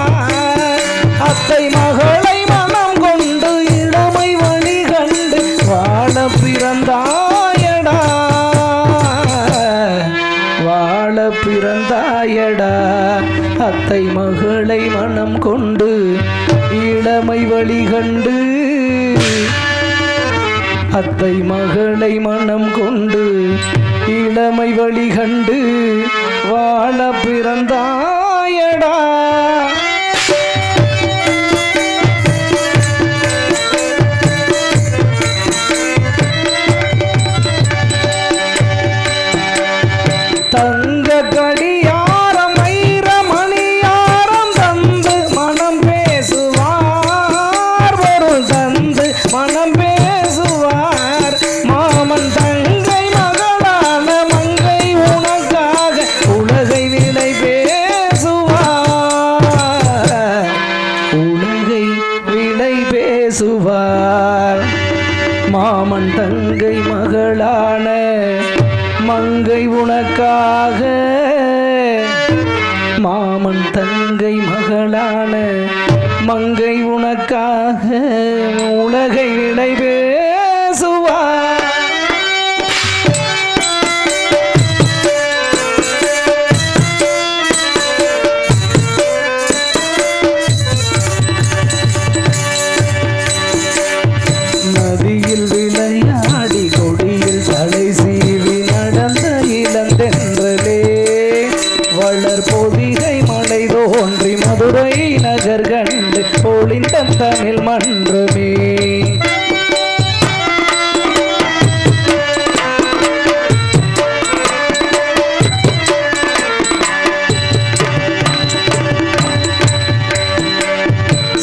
அத்தை மகளை மனம் கொண்டு இளமை வழி கண்டு வாழ பிறந்தாயடா, வாழ பிறந்தாயடா, அத்தை மகளை மனம் கொண்டு இளமை வழி கண்டு, அத்தை மகளை மனம் கொண்டு இளமை வழி கண்டு வாழ பிறந்தாயடா, தங்க கடியாரம் வைர மணியாரம் தந்து மனம் பேசுவார், பொருள் தந்து மனம் பேசுவார், மாமன் தங்கை மகளான மங்கை உனக்காக உலகை விலை பேசுவார், உலகை விலை பேசுவார், மாமன் தங்கை மகளான மங்கை உனக்காக, மாமன் தங்கை மகளான மங்கை உனக்காக உலகை விலை பேசுவார். நதியில் விளையாடி கொடியில் தலை சீவி நடந்த இளந்தென்றலே, வளர்பொதிகை மலை தோன்றி மதுரை நகர் கண்டு பொழிந்த தமிழ் மன்றமே,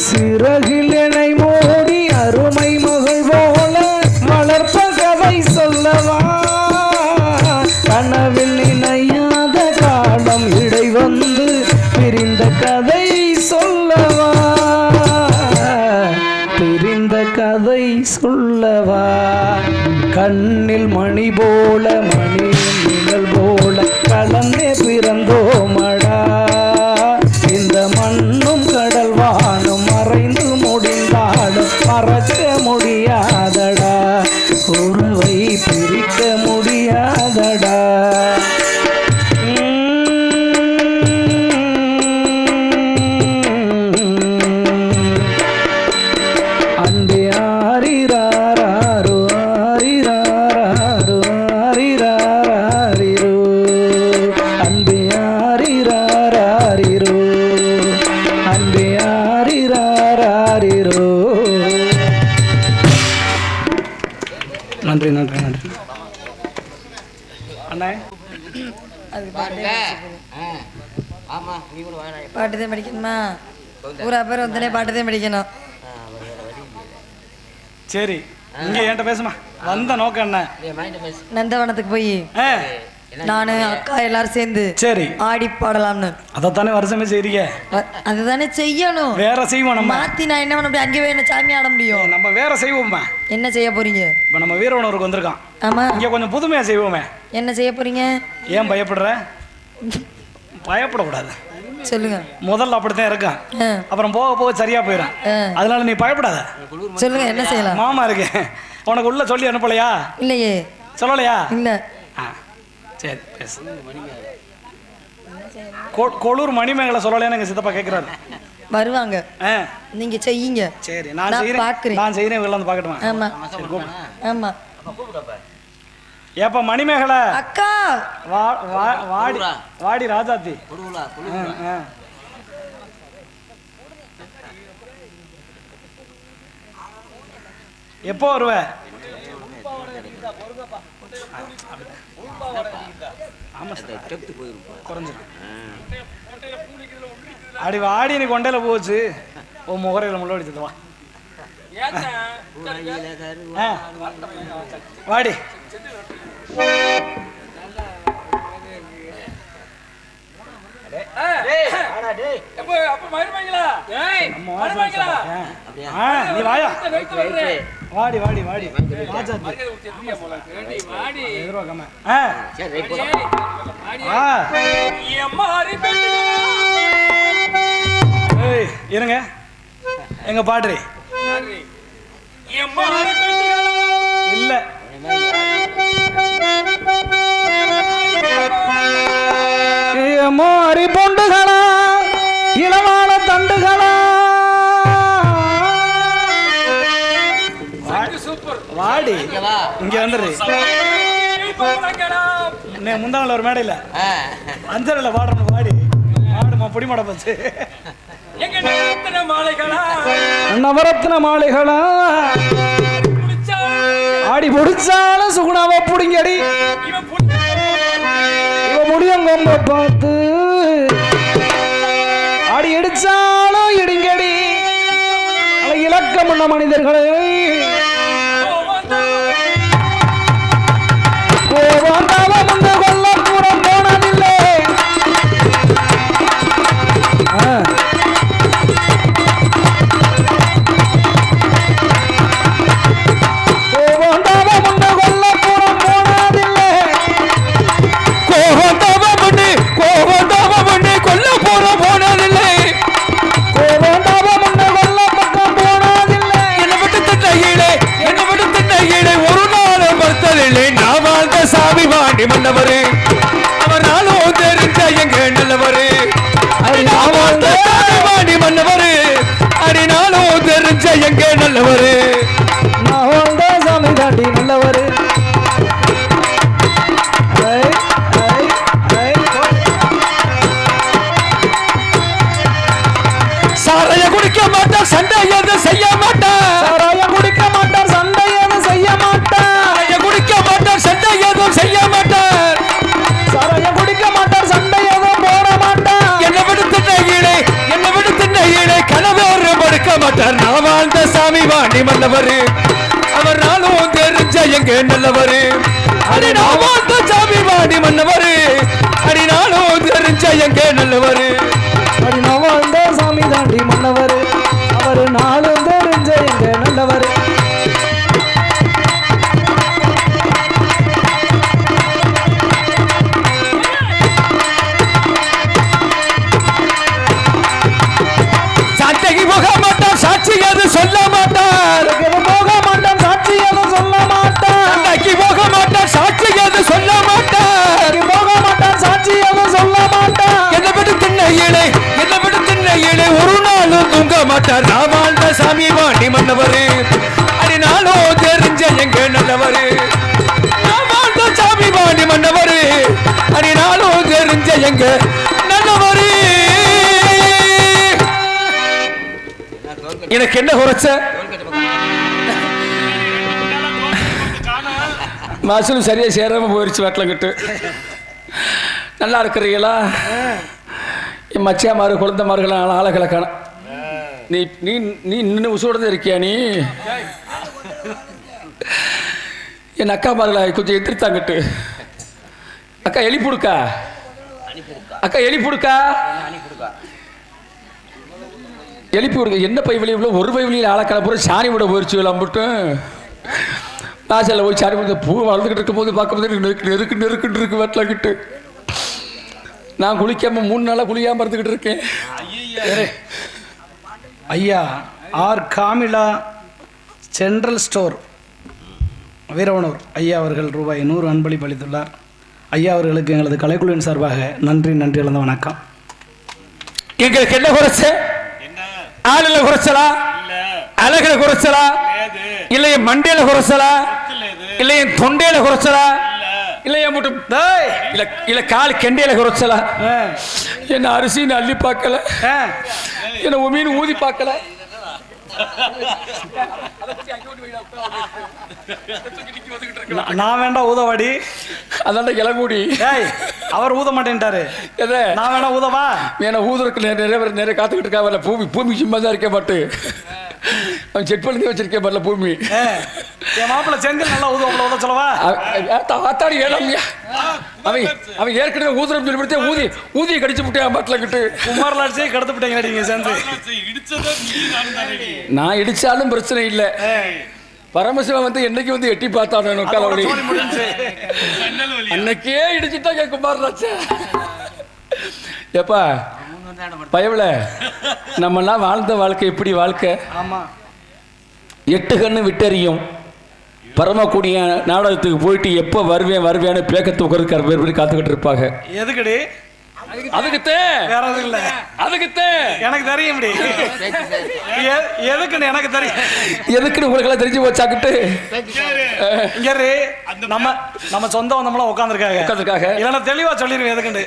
சிறகில் என்னை மூடி அருமை மகள் போல வளர்ப்ப கதை சொல்லவா, கனவில் நினையாத காலம் இடை வந்து பிரிந்த கதை சொல்லவா, பிரிந்த கதை சொல்லவா, கண்ணில் மணி போல மணியின் நிழல் போல கலந்தே பிறந்தோமடா, இந்த மண்ணும் கடல் வானும் மறைந்து முடிந்தாலும் மறக்க முடியாதடா, உறவை பிரிக்க முடியும் பாருங்க ஆமா நீ கூட வாங்க பாட்டு தான் படிக்கணுமா? ஊரா பேர் வந்தனே பாட்டு தான் படிக்கணும். சரி இங்க என்கிட்ட பேசுமா. வந்த நோக்கம் என்ன? நந்தவனத்துக்கு போய் நானு அக்கா எல்லாரும் சேர்ந்து சரி ஆடி பாடலாம்னு. அதைத்தானே வருஷமே செய்றீங்க. அதுதானே செய்யணும். வேற செய்வோம் நம்ம. மாத்தி நான் என்ன பண்ண முடியும்? அங்கே வேணும் சாமி ஆட முடியும். நம்ம வேற செய்வோம்மா. என்ன செய்ய போறீங்க? இப்ப நம்ம வீரவனூருக்கு வந்திருக்கோம். ஆமா. இங்க கொஞ்சம் புதுமையா செய்வோமே. என்ன செய்ய போறீங்க? ஏன் பயப்படுற? பயப்படக்கூடாது. சொல்லுங்க. முதல்ல அப்படித்தான் இருக்கும், அப்புறம் போக போக சரியா போயிடும். அதனால நீ பயப்படாத. சொல்லுங்க என்ன செய்யலாம்? மாமா இருக்கு, உனக்கு உள்ள சொல்லி அனுப்பலையா? இல்லையே. சொல்லலையா? இல்ல. சரி பேசு. கொளூர் மணிமேகலை சொல்லலையான்னு எங்க சித்தப்பா கேட்கிறாரு. வருவாங்க, நீங்க செய்யுங்க. சரி நான் செய்யறேன். நான் செய்யறேன், வெளில வந்து பார்க்கட்டுமா? ஆமா ஆமா. ஏப்பா மணிமேகலை அக்கா வாடி வாடி ராஜாத்தி. எப்போ வருவ? அடி வாடி நீ கொண்டையில போச்சு. ஓ முகரையில முள்ள அடிச்சது. வா வாடி. நீ வாயா. வாடி வாடி வாடி. இருங்க, எங்க பாடுறி இல்ல. மாறி பொண்டுகளா இளவான தண்டுகளா வாடி இங்க வந்துரு. முந்தாள் ஒரு மேடையில அஞ்சலில பாடணும். வாடி வாடுமா பொடி மாட போச்சு. நவரத்ன மாலைகளா ஆடி முடிச்சாலும் சுகுணாவ புடிங்கடி. இவ முடியங்கொம்ப பார்த்து ஆடி எடுச்சாலும் இடிங்கடி. இலக்கமுள்ள மனிதர்களே கொல்லப்புறம் போனதில்லை. சாமி வாண்டி மன்னவரே, அவராலும் தெரிஞ்ச எங்க நல்லவரே. வாண்டி மன்னவரே, அடினாலும் தெரிஞ்ச எங்க நல்லவரே. சாமி தாண்டி நல்லவரே. சாராய குடிக்க மாட்டார், சண்டை எதுவும் செய்ய மாட்டார். சாராய குடிக்க மாட்டார், சண்டை எதுவும் செய்ய மாட்டார். குடிக்க மாட்டார், சண்டை எதுவும் செய்ய மாட்டார். சாராய குடிக்க மாட்டார், சண்டை எதுவும் போட மாட்டார். என்னை விடு திண்ணையிலே, என்னை விடு திண்ணையிலே கனவேறு படுக்க மாட்டார். நான் வாழ்ந்த சாமி வாண்டி மன்னவரு, அவர் நாளும் தெரிஞ்ச எங்க நல்லவரு. அடி நான் வாழ்ந்த சாமி வாண்டி மன்னவரு, அடி நாளும் தெரிஞ்ச எங்க நல்லவரு. அடி நான் வாழ்ந்த சாமி தாண்டி மன்னவரு, அவர் நாளும் தெரிஞ்ச எங்க நல்லவரு. சண்டைக்கு போக மாட்டார், சாட்சி எது சொல்ல மாட்டார். போக மாட்டார், சாட்சி எதுவும் சொல்ல மாட்டார். சண்டைக்கு போக மாட்டார், சாட்சி எது சொல்ல மாட்டார். போக மாட்டார், சாட்சி எதுவும் சொல்ல மாட்டார். என்னை விட்டு திண்ணையிலே, என்னை விட்டு திண்ணையிலே ஒரு நாளும் தூங்க மாட்டார். நான் வாழ்ந்த சாமி வாண்டி மன்னவரு, அடி நாளும் தெரிஞ்ச எங்க நல்லவரு. நான் வாழ்ந்த சாமி வாண்டி மன்னவரு, அடி நாளும் தெரிஞ்ச எங்க நல்லவரு. எனக்கு என்ன குறைச்ச? மசூல் சரியா சேராம போயிருச்சு. வாட்டில் கட்டு நல்லா இருக்கிறீங்களா? என் மச்சியாமாரு குழந்தைமார்கள் ஆளுகளை காண. நீ நீ நீ இன்னும் உசுவோட இருக்கியா? நீ என் அக்காமார்களை கொஞ்சம் எதிர்த்தாங்கட்டு. அக்கா எலிப்புடுக்கா, அக்கா எலிப்புடுக்கா, எழுப்பி விடுங்க. என்ன பைவலி இவ்வளோ ஒரு பைவலியில் ஆளக்கடை பூரா சாணி விட போயிடுச்சு. மட்டும் வாசலில் போய் சாணி விட பூ வளர்ந்துக்கிட்டு இருக்கும் போது பார்க்கும்போது நெருக்குன்னு இருக்கு வெட்டலாக்கிட்டு. நான் குளிக்காமல் 3 நாளாக குளிக்காமல் இருந்துக்கிட்டு இருக்கேன். ஐயா R Kamila central store Veeravanur ஐயா அவர்கள் ரூபாய் 100 அன்பளிப்பு அளித்துள்ளார். ஐயா அவர்களுக்கு எங்களது கலைக்குழுவின் சார்பாக நன்றி இழந்த வணக்கம். எங்களுக்கு என்ன குறைச்ச? ஆளுல குறைச்சலா, அழகுல குறைச்சலா, இல்ல என் மண்டையில குறைச்சலா, இல்ல என் தொண்டையில குறைச்சலா, இல்ல என் மட்டும் இல்ல கால் கெண்டையில குறைச்சலா? என்ன அரிசி அள்ளி பார்க்கல, என்ன மீன் ஊதி பார்க்கல. நான் வேண்டாம் ஊதவாடி, அதான்டா இளங்கூடி. அவர் ஊத மாட்டேன்ட்டாரு. நான் வேணா ஊதவா? ஏன்னா ஊதுறதுக்கு நிறைய பேர் நிறைய காத்துக்கிட்டு இருக்கா. பூமி பூமி சும்மா தான் இருக்கே பாட்டு. அவன் செட் பண்ணி வச்சிருக்கேன் பாருல பூமி. என் மாப்பிள்ள செங்கல் நல்லா ஊதுவாப்ல, ஊத சொல்லவா? ஆத்தாடி வேணாம்யா. அவன் ஏற்கனவே ஊதுறம் சொல்லி ஊதி ஊதியை கடிச்சு விட்டேன் பாட்டில கிட்டு. குமாரில் அடிச்சே கடத்து விட்டீங்க நீங்க சேர்ந்து. நான் இடிச்சாலும் பிரச்சனை இல்லை. பரமசிவன் வந்து என்னைக்கு வந்து எட்டி பார்த்தானு காலவழி அன்னைக்கே இடிச்சுட்டா குமாரராஜ. எப்பா பயவுல நம்மெல்லாம் வாழ்ந்த வாழ்க்கை எப்படி வாழ்க்கை? ஆமா, 8 கண்ணு விட்டறியும் பரமக்கூடிய நாடகத்துக்கு போயிட்டு எப்போ வருவேன்னு பேக்கத்து உட்கார்ந்து பேர் காத்துக்கிட்டு இருப்பாங்க. எதுக்குடி? அதுக்குத்தே வேற எதுவும் இல்ல. அதுக்குத்தே எனக்கு தெரியும். எதுக்குன்னு எனக்கு தெரியும். எதுக்குன்னு உங்களுக்கு தெரிஞ்சு போச்சாக்கிட்டு நம்ம சொந்த வந்தோம்லாம் உட்காந்துருக்காங்க. இல்லைன்னா தெளிவா சொல்லிருவேன் எதுக்குன்னு.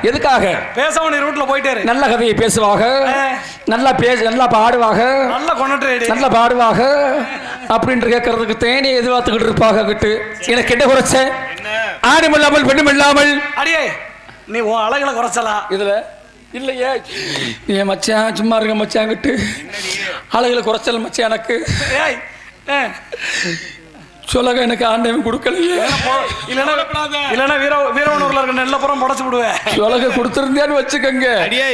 எதுக்காக பேசவனி ரூட்ல போயிட்டாரு. நல்ல கதையை பேசுவாங்க, நல்லா நல்லா பாடுவாங்க, நல்லா கொண்டுட்டு நல்லா பாடுவாங்க அப்படின்னு கேட்கறதுக்கு தேனி எதிர்பார்த்துக்கிட்டு இருப்பாங்க கிட்டு. எனக்கு என்ன குறைச்ச? ஆணும் இல்லாமல் பெண்ணும் இல்லாமல் அடியே நீ உன் அழகுல குறைச்சலா இதுல இல்லையே. என் மச்சான் சும்மா இருக்க மச்சாங்கிட்டு அழகுல குறைச்சல் மச்சான் எனக்கு. சொல்லுங்க, எனக்கு ஆண்டவன் கொடுக்கலையே. இல்லைன்னா வீரவனூர்ல இருக்க நெல்ல புறம் முடச்சு விடுவேன். சொல்லுங்க கொடுத்துருந்தேன்னு வச்சுக்கோங்க. அடியே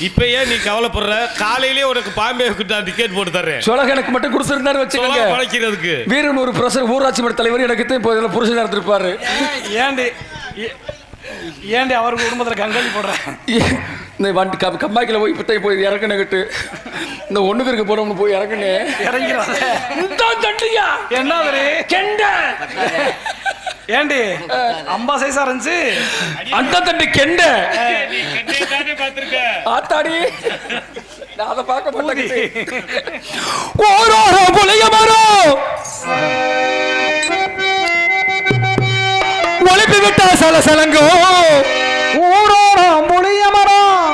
இப்ப ஏன் நீ கவலைப்படுற? காலையிலேயே உனக்கு பாம்பே டிக்கெட் போட்டு தரேன். சொல்லுங்க எனக்கு மட்டும் கொடுத்துருந்தான்னு வச்சுக்கோங்க. பழைக்கிறதுக்கு வீரனூர் பிரசர் ஊராட்சி மன்ற தலைவர் எனக்கு இப்போ புருஷன் நடத்திருப்பாரு. ஏண்டி அவருக்கு குடும்பத்துல கங்கலி போடுறேன். இந்த வண்டி கம்மாய்க்கில் போய் பிட்டை போய் இறக்குனக்கிட்டு இந்த ஒண்ணுக்கு இருக்க போறவங்க போய் இறங்குனேன். என்ன கெண்ட ஏண்டி அம்பா சைஸா இருந்துச்சு அந்த தண்டி கெண்ட ஆத்தாடி. நான் அதை பார்க்க மாட்டேன். ஓரோரோ புளிய மரம் ஒளிப்பி விட்டா சலசலங்கோ. ஊரோரம் புளிய மரம்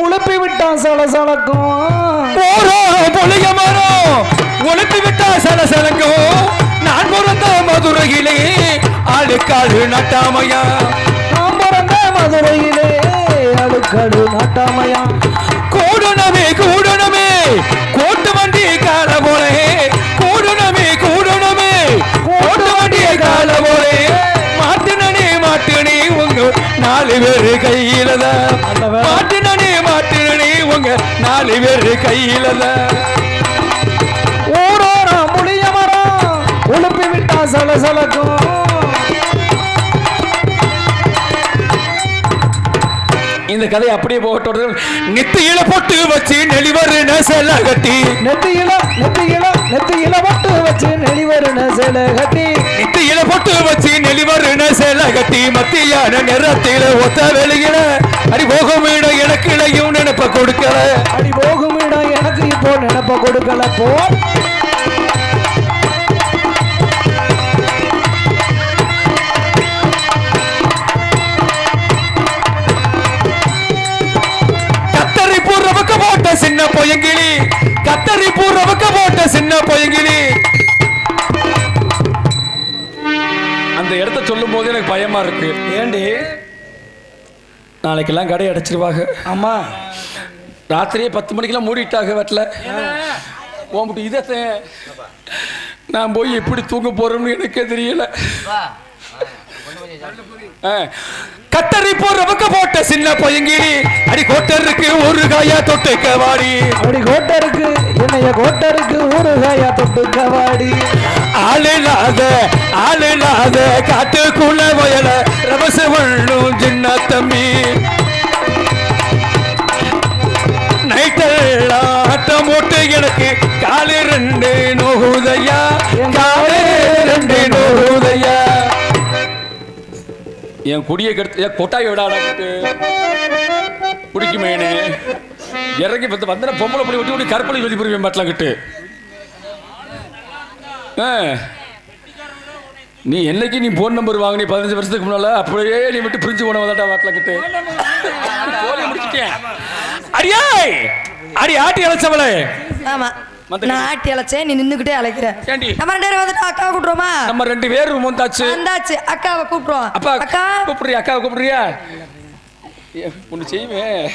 உளுப்பி விட்டா சலசலக்கும். ஓரோரம் புளிய மரம் ஒளிப்பி விட்டா சலசலங்கோ. நான் பிறந்த மதுரையிலே ஆளுக்காடு நட்டாமையா. நான் பிறந்த மதுரையிலே ஆளுக்காடு நட்டாமையா. கூடனமே கூடனமே கோட்டு வண்டி கால போலே. கூடனமே கூடனமே கோட்டு வண்டி கால போலே. மாட்டுனே உங்க 4 பேரு கையில மாட்டுனே உங்க 4 பேரு கையில. ஊரோரம் புளிய மரம் உளுப்பி விட்டா சலசலக்கும். இந்த கதை அப்படியே போகட்டும். நெத்தியில போட்டு வச்சு நெளிவரு நெசல கட்டி. நெத்தியில போட்டு வச்சு நெளிவரு நெசல கட்டி. நெத்தியில போட்டு வச்சு நெளிவரு நெசல கட்டி. மத்தியான நிறத்தில ஒத்த வெளியில அடி போகும் இடம் எனக்கு இடையும் நினைப்ப கொடுக்கல. அடி போகும் இடம் எனக்கு இப்போ நினைப்ப கொடுக்கல. போ போட்ட சின்ன பொயங்கிளி, கத்தரி பூர்வக்க போட்ட சின்ன பொயங்கிளி. அந்த இடத்த சொல்லும் போது எனக்கு பயமா இருக்கு. ஏண்டி நாளைக்கெல்லாம் கடை அடைச்சிருவாங்க. ஆமா ராத்திரியே 10 மணிக்கெல்லாம் மூடிட்டாங்க வீட்டில். ஓம்பிட்டு இதத்தை நான் போய் எப்படி தூங்க போறோம்னு எனக்கே தெரியல. கட்டரை போறவங்க போட்ட சின்ன பையங்கிரி அடி கோட்டருக்கு ஒரு காயா தொட்டு கவாடி. அப்படி கோட்டருக்கு என்னைய கோட்டருக்கு ஒரு காயா தொட்டு கவாடி. ஆளில்லாத காட்டுக்குள்ள வயல ரவச வள்ளும் சின்ன தம்பி. நைட்டெல்லாம் ஆட்டம் போட்டு எனக்கு காலு 2 நோகுதையா, காலு 2 நோகுதையா. என் குடியை கெடுத்து கொட்டாய் விடாடாக்கிட்டு குடிக்குமேனே இறங்கி பத்து வந்தன பொம்பளை பொடி விட்டு விட்டு கருப்பளி சொல்லி போடுவேன் மாட்டலாம் கிட்டு. நீ என்னைக்கு நீ போன் நம்பர் வாங்கினி 15 வருஷத்துக்கு முன்னால அப்படியே நீ விட்டு பிரிஞ்சு போன வந்தாட்டா மாட்டலாம் கிட்டு. முடிச்சிட்டேன் அடியே அடி ஆட்டி அழைச்சவளே. ஆமா நான் ஆட்டி அழைச்சேன், நீ நின்னுக்கிட்டே அழைக்கிற. ஏண்டி நம்ம 2 பேரும் வந்துட்டு அக்கா கூப்பிடுவோமா? நம்ம 2 பேரும் வந்தாச்சு. அக்காவை கூப்பிடுவோம். அப்பா அக்கா கூப்பிடுறியா? அக்காவை கூப்பிடுறியா? ஒன்று செய்வேன்.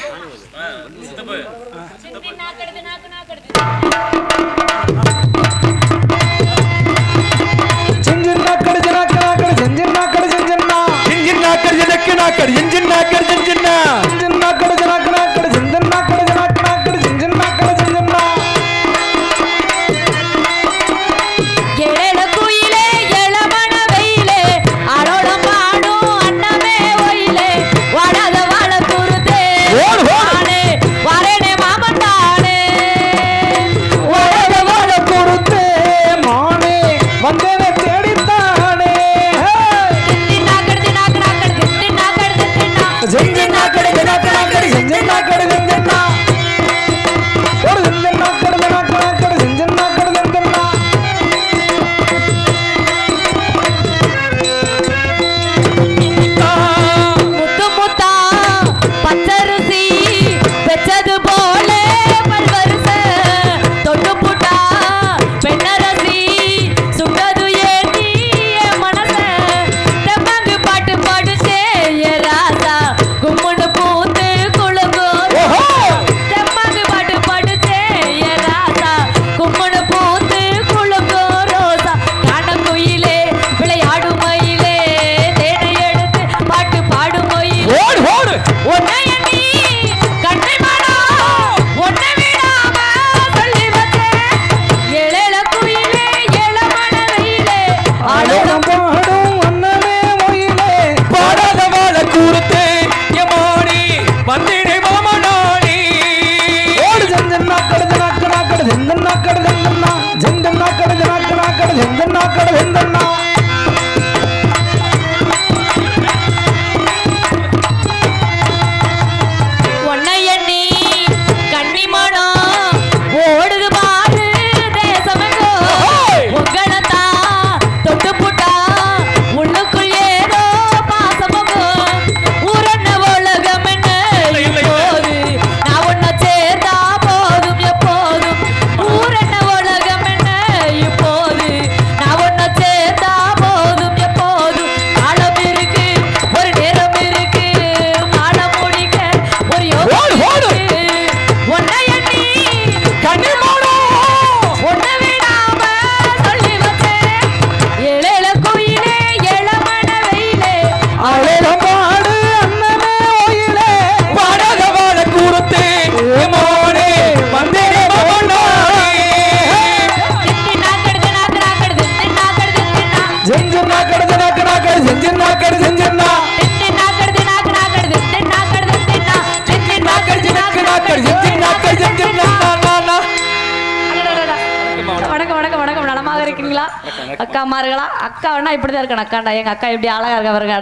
அக்காமார்களா அக்காவனா இப்படிதான் இருக்கணும். அக்காண்டா எங்க அக்கா எப்படி அழகா இருக்க பாருங்க.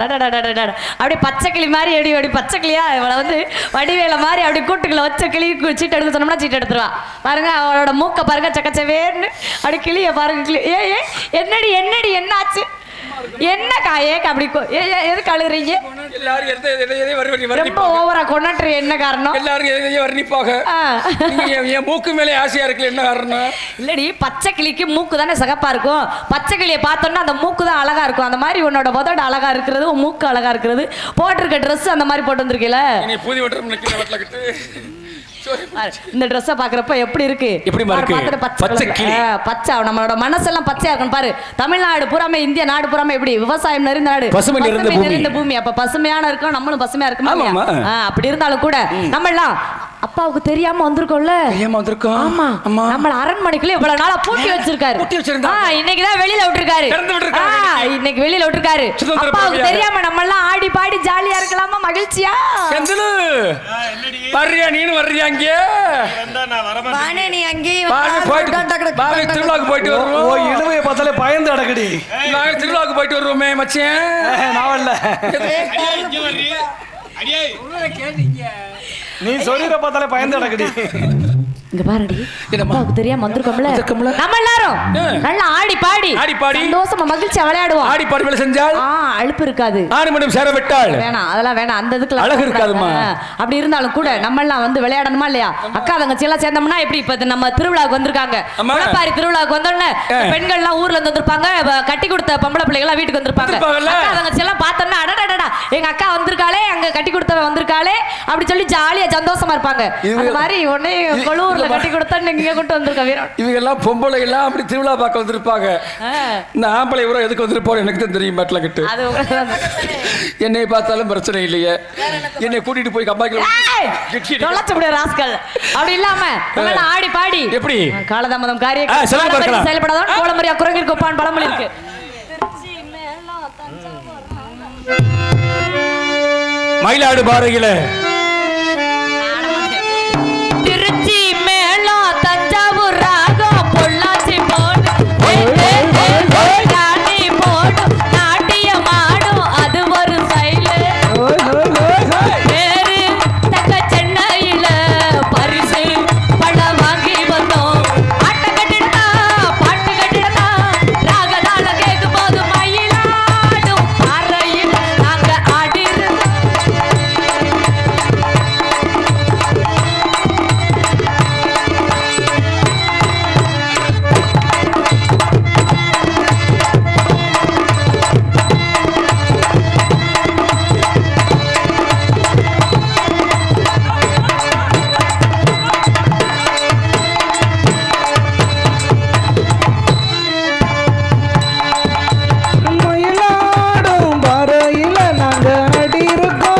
அப்படியே பச்சை கிளி மாதிரி எப்படி பச்சை கிளியா இவளை வந்து வடிவேல மாதிரி அப்படி கூட்டுக்குள்ள வச்ச கிளி சீட்டு எடுக்க சொன்னோம்னா சீட்டு எடுத்துருவா பாருங்க. அவளோட மூக்க பாருங்க சக்கச்சவேர்னு அப்படி கிளிய பாருங்க. கிளி ஏ என்னடி என்னாச்சு? என்னக்கா ஏக்கா அப்படி எதுக்கு அழுகுறீங்க? எல்லாரும் எதையும் ரொம்ப ஓவரா கொண்டாட்டு என்ன காரணம்? எல்லாரும் எதையும் வர்ணிப்பாங்க. என் மூக்கு மேலே ஆசையா இருக்குல்ல, என்ன காரணம்? இல்லடி, பச்சை கிளிக்கு மூக்கு தானே சிகப்பா இருக்கும். பச்சை கிளியை பார்த்தோம்னா அந்த மூக்கு தான் அழகா இருக்கும். அந்த மாதிரி உன்னோட உதடு அழகா இருக்கிறது, உன் மூக்கு அழகா இருக்கிறது, போட்டிருக்க ட்ரெஸ் அந்த மாதிரி போட்டு வந்திருக்கீல. பூதி வட்டம் இந்த ட்ரெஸ்ஸை பாக்குறப்ப எப்படி இருக்கு? பச்சை, நம்மளோட மனசெல்லாம் பச்சையா இருக்கும் பாரு. தமிழ்நாடு பூராமே, இந்திய நாடு பூராமே எப்படி விவசாயம் நிறைந்த நாடு, பசுமை நிறைந்த பூமி. அப்ப பசுமையான இருக்கும், நம்மளும் பசுமையா இருக்கும். அப்படி இருந்தாலும் கூட நம்ம எல்லாம் அப்பாவுக்கு தெரியாம வந்திருக்கோம்ல. ஆமா, நம்மள அரண்மனைக்குள்ள இவ்வளவு நாளா பூட்டி வச்சிருக்காரு. இன்னைக்குதான் வெளியில விட்டுருக்காரு. இன்னைக்கு வெளியில விட்டுருக்காரு. அப்பாவுக்கு தெரியாம நம்ம எல்லாம் ஆடி பாடி ஜாலியா இருக்கலாமா, மகிழ்ச்சியா? வர்றியா? நீனு வர்றியா? அங்கே நீ அங்கே திருவிழாக்கு போயிட்டு வருவோம். இழுவையை பார்த்தாலே பயந்து அடக்கடி. நாங்க திருவிழாக்கு போயிட்டு வருவோமே மச்சேன். நாவல்ல நீ சொல்லிட பார்த்தாலே பயந்து அடக்கடி. இங்க பாருடி, அப்பாவுக்கு தெரியாம வந்திருக்கோம்ல. நம்ம எல்லாரும் நல்லா ஆடி பாடி சந்தோஷமா மகிழ்ச்சியா விளையாடுவோம். ஆடி பாடி வேலை செஞ்சால் அலுப்பு இருக்காது. ஆடு மட்டும் சேர விட்டால் வேணாம், அதெல்லாம் வேணாம். அந்த இதுக்கு அழகு இருக்காதுமா. அப்படி இருந்தாலும் கூட நம்ம எல்லாம் வந்து விளையாடணுமா இல்லையா? அக்கா தங்கச்சி எல்லாம் சேர்ந்தோம்னா எப்படி? இப்ப நம்ம திருவிழாவுக்கு வந்திருக்காங்க. முளைப்பாரி திருவிழாவுக்கு வந்தோடனே பெண்கள் எல்லாம் ஊர்ல இருந்து வந்திருப்பாங்க. கட்டி கொடுத்த பொம்பளை பிள்ளைகள் எல்லாம் வீட்டுக்கு வந்திருப்பாங்க. அக்கா தங்கச்சி எல்லாம் பார்த்தோம்னா அடடடா எங்க அக்கா வந்திருக்காளே, அங்க கட்டி கொடுத்தவ வந்திருக்காளே அப்படி சொல்லி ஜாலியா சந்தோஷமா இருப்பாங்க. அந்த மாதிரி உடனே கொழூர்ல கட்டி கொடுத்தா நீங்க கொண்டு வந்திருக்க வீரம். இவங்க எல்லாம் பொம்பளை எல்லாம் அப்படி திருவிழா பார்க்க வந்திருப்பாங்க. இந்த ஆம்பளை இவரை எதுக்கு வந்திருப்போம் எனக்கு தான் தெரியும். மேட்ல கிட்டு என்னை பார்த்தாலும் பிரச்சனை இல்லையே, என்னை கூட்டிட்டு போய் கம்பாய்க்கு ராஸ்கல். அப்படி இல்லாம ஆடி பாடி எப்படி காலதாமதம் காரியம் செயல்படாதான் கோலமரியா குரங்கிற்கு ஒப்பான் பழமொழி இருக்கு. மயிலாடு பாறையில திருச்சி மேளம், தஞ்சாவூர் ராகம், பொள்ளாச்சி போடு போடும், நாட்டியம் ஆடும், அது ஒரு சைலு. வேறு தக்க சென்னையில பரிசு பழம் வாங்கி வந்தோம். ஆட்டம் கட்டிடதா, பாட்டு கட்டிடதா, ராகதால கேட்கும் போது மயிலாடும் பாறையில் நாங்க ஆடி மயிலாடும் பாறையில நாங்க அடி இருக்கோம்.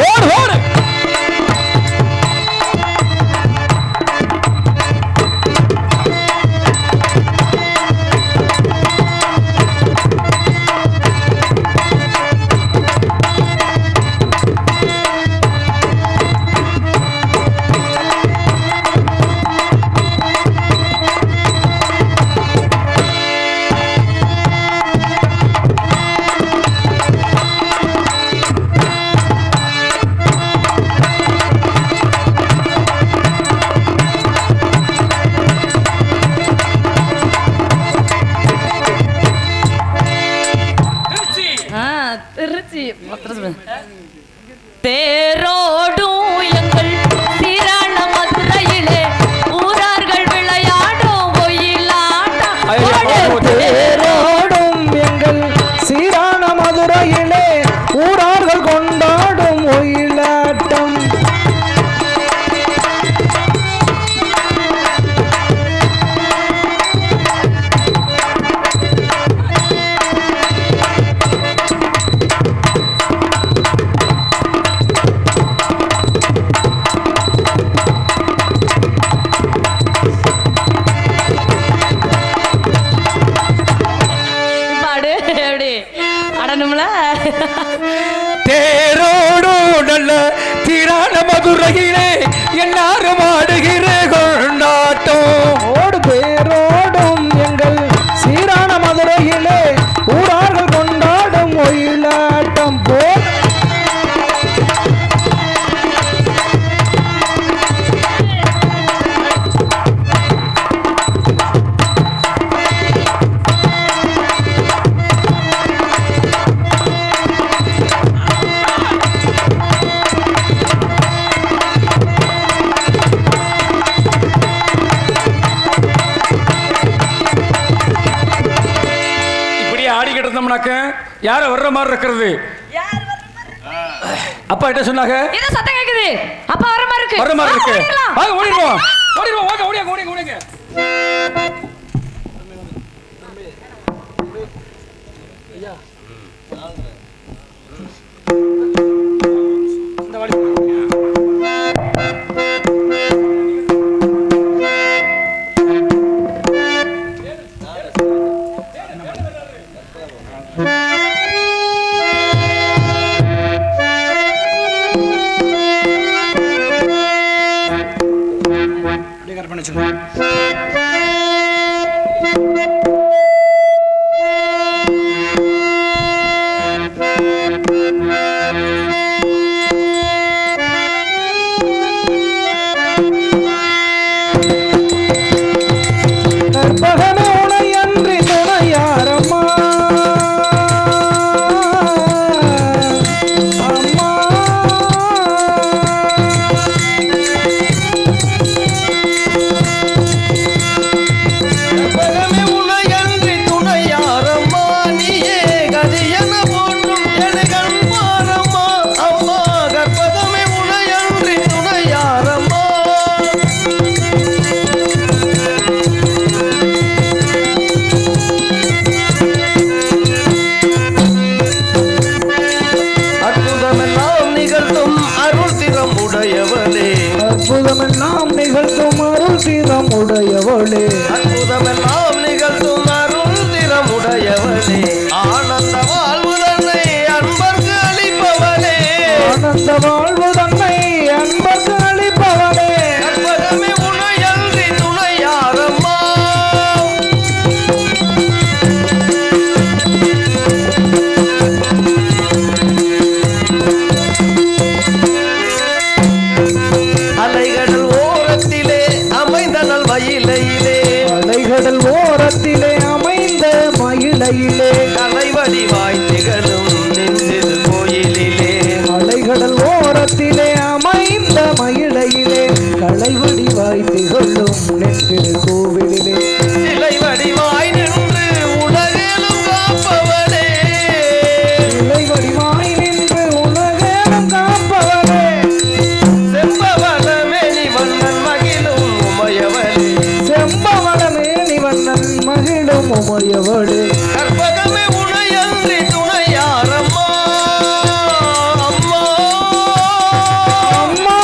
ஓடு ஓடு. திருச்சி தேரோடும் எங்கள் சீரான மதுரையிலே ஊரார்கள் விளையாடும் ஒயிலாட்டம். தேரோடும் எங்கள் சீரான மதுரையிலே ஊரார்கள் கொண்டாடும் ஒயிலாட்டம். பாடு எப்படி ஆடணும்ல? தேரோடும் நல்ல தீரான மதுரையிலே எல்லாரும் ஆடுகிற கொண்டாட்டம். ஓடு ஊரார்கள் கொண்டாடும் ஒயிலாட்டம் போல் யார வர்ற மாதிரி இருக்கிறது? அப்பா என்ன சொன்னாங்க? ஏதோ சத்தம் கேக்குது. அப்பா வர்ற மாதிரி இருக்கு. வர்ற மாதிரி இருக்கு. வாங்க ஓடிடுவோம். ஓடிடுவோம். வாங்க ஓடிங்க ஓடிங்க. ஐயா. இந்த வழி உடையவளே அற்புதமெல்லாம் நிகழ்த்தும் அருள் திறமுடையவளே ஆனந்த வாழ்வு தன்னை அன்பர்க்கு அளிப்பவளே ஆனந்த வாழ்வு தன்னை அன்பர்க்கு அளிப்பவளே கற்பகமே உனையன்றி துணையாரம்மா அலைகடல் ஓரத்திலே அமைந்த நல் மயிலையிலே அலைகடல் ஓரத்திலே அமைந்த மயிலையிலே கலைவடிவாய் திகழும் நெஞ்சில் கோயிலிலே அலைகடல் ஓரத்திலே அமைந்த மயிலையிலே கலைவடிவாய் திகழும் நெற்றிரு கோவிலிலே சிலை வடிவாய் நின்று உலகேலும் காப்பவளே சிலை வடிவாய் நின்று உலகேலும் காப்பவளே செம்பவளமேனி வண்ணன் மகிழும் உமையவளே செம்பவளமேனி வண்ணன் மகிழும் உமையவளே கற்பகமே உனையன்றி துணையாரம்மா அம்மா அம்மா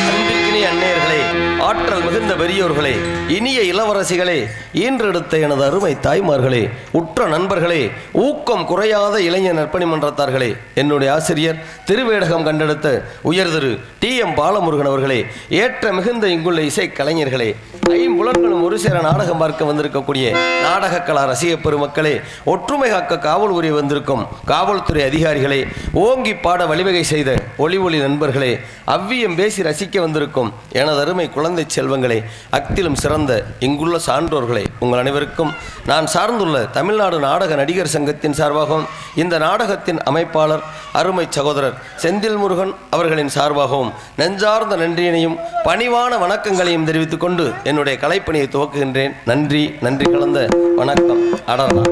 அன்பிற்கினிய அன்னையர்களே ஆற்றல் மிகுந்த பெரியோர்களே இனிய இளவரசிகளே ஈன்றெடுத்த எனது அருமை தாய்மார்களே உற்ற நண்பர்களே ஊக்கம் குறையாத இளைஞர் நற்பணி மன்றத்தார்களே என்னுடைய ஆசிரியர் திருவேடகம் கண்டெடுத்த உயர் திரு TM பாலமுருகன் அவர்களே ஏற்ற மிகுந்த இங்குள்ள இசை கலைஞர்களே ஐம்புலன்களும் ஒரு சேர நாடகம் பார்க்க வந்திருக்கக்கூடிய நாடக கலா ரசிக பெருமக்களே ஒற்றுமை காக்க காவல் உரிய வந்திருக்கும் காவல்துறை அதிகாரிகளே ஓங்கி பாட வழிவகை செய்த ஒளி ஒளி நண்பர்களே அவ்வியம் பேசி ரசிக்க வந்திருக்கும் எனது அருமை குழந்தை செல்வங்களே அக்திலும் சிறந்த இங்குள்ள சான்றோர்களே உங்கள் அனைவருக்கும் நான் சார்ந்துள்ள தமிழ்நாடு நாடக நடிகர் சங்கத்தின் சார்பாகவும் இந்த நாடகத்தின் அமைப்பாளர் அருமை சகோதரர் செந்தில் முருகன் அவர்களின் சார்பாகவும் நெஞ்சார்ந்த நன்றியினையும் பணிவான வணக்கங்களையும் தெரிவித்துக் கொண்டு என்னுடைய கலைப்பணியை துவக்குகின்றேன். நன்றி நன்றி கலந்த வணக்கம். அடர்னா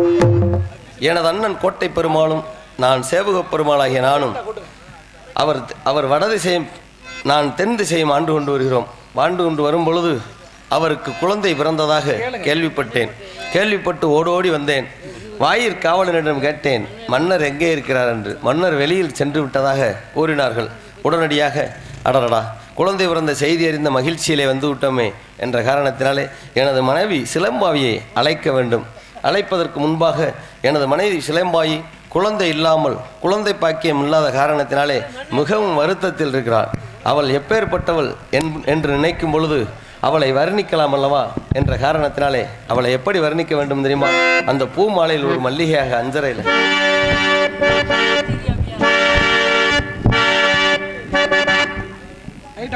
எனது அண்ணன் கோட்டை பெருமாளும் நான் சேவகப் பெருமாளாகிய நானும் அவர் வடதிசையும் நான் தென் திசையும் ஆண்டு கொண்டு வருகிறோம். ஆண்டு கொண்டு வரும் பொழுது அவருக்கு குழந்தை பிறந்ததாக கேள்விப்பட்டு ஓடோடி வந்தேன். வாயிற் காவலனிடம் கேட்டேன், மன்னர் எங்கே இருக்கிறார் என்று. மன்னர் வெளியில் சென்று விட்டதாக கூறினார்கள். உடனடியாக அடடா குழந்தை பிறந்த செய்தி அறிந்த மகிழ்ச்சியிலே வந்து விட்டோமே என்ற காரணத்தினாலே எனது மனைவி சிலம்பாவியை அழைக்க வேண்டும். அழைப்பதற்கு முன்பாக எனது மனைவி சிலம்பாயி குழந்தை இல்லாமல் குழந்தை பாக்கியம் இல்லாத காரணத்தினாலே மிகவும் வருத்தத்தில் இருக்கிறாள். அவள் எப்பேற்பட்டவள் என்று நினைக்கும் பொழுது அவளை வர்ணிக்கலாம் அல்லவா என்ற காரணத்தினாலே அவளை எப்படி வர்ணிக்க வேண்டும் தெரியுமா? அந்த பூ மாலையில் ஒரு மல்லிகையாக அஞ்சரையில்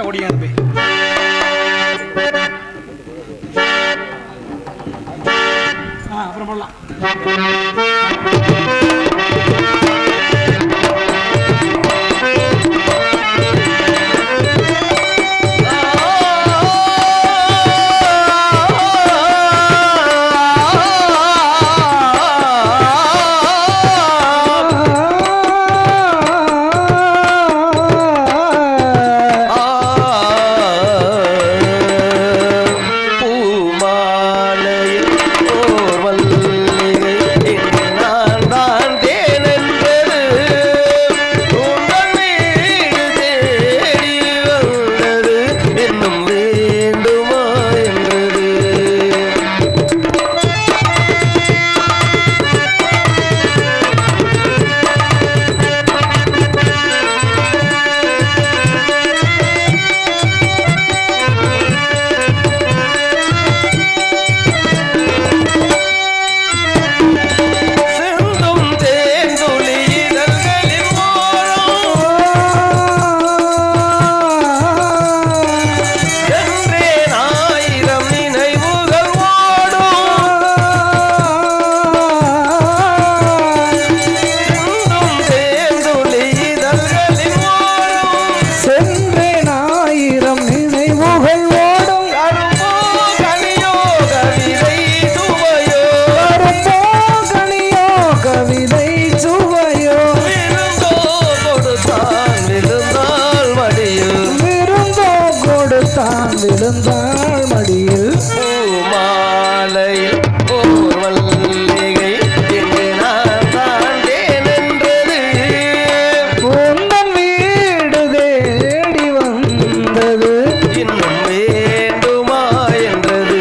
ஓடியாது அப்புறம் போடலாம். விழுந்தாள் மடியில் பூமாலையில் ஓர் மல்லிகை இங்கு நான் தாண்டேன் என்றது உந்தன் வீடு தேடி வந்தது இன்னும் வேண்டுமா என்றது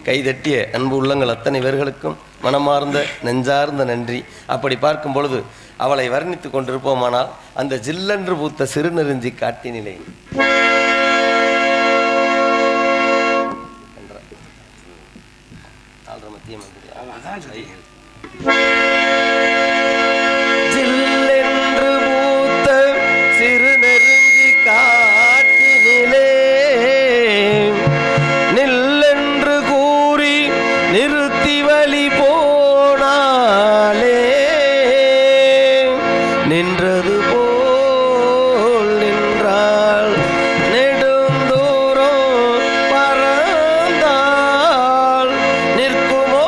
கைதட்டிய அன்பு உள்ளங்கள் அத்தனை பேர்களுக்கும் மனமார்ந்த நெஞ்சார்ந்த நன்றி. அப்படி பார்க்கும் பொழுது அவளை வர்ணித்துக் கொண்டிருப்போமானால் அந்த ஜில்லென்று பூத்த சிறுநெருஞ்சி காட்டினிலே ஜில்லென்று பூத்த சிறுநெருஞ்சி காட்டினிலே நில்லென்று கூறி நிறுத்தி வழி போனாலே நின்றது போல் நின்றாள் நெடுந்தூரம் பறந்தாள் நிற்குமோ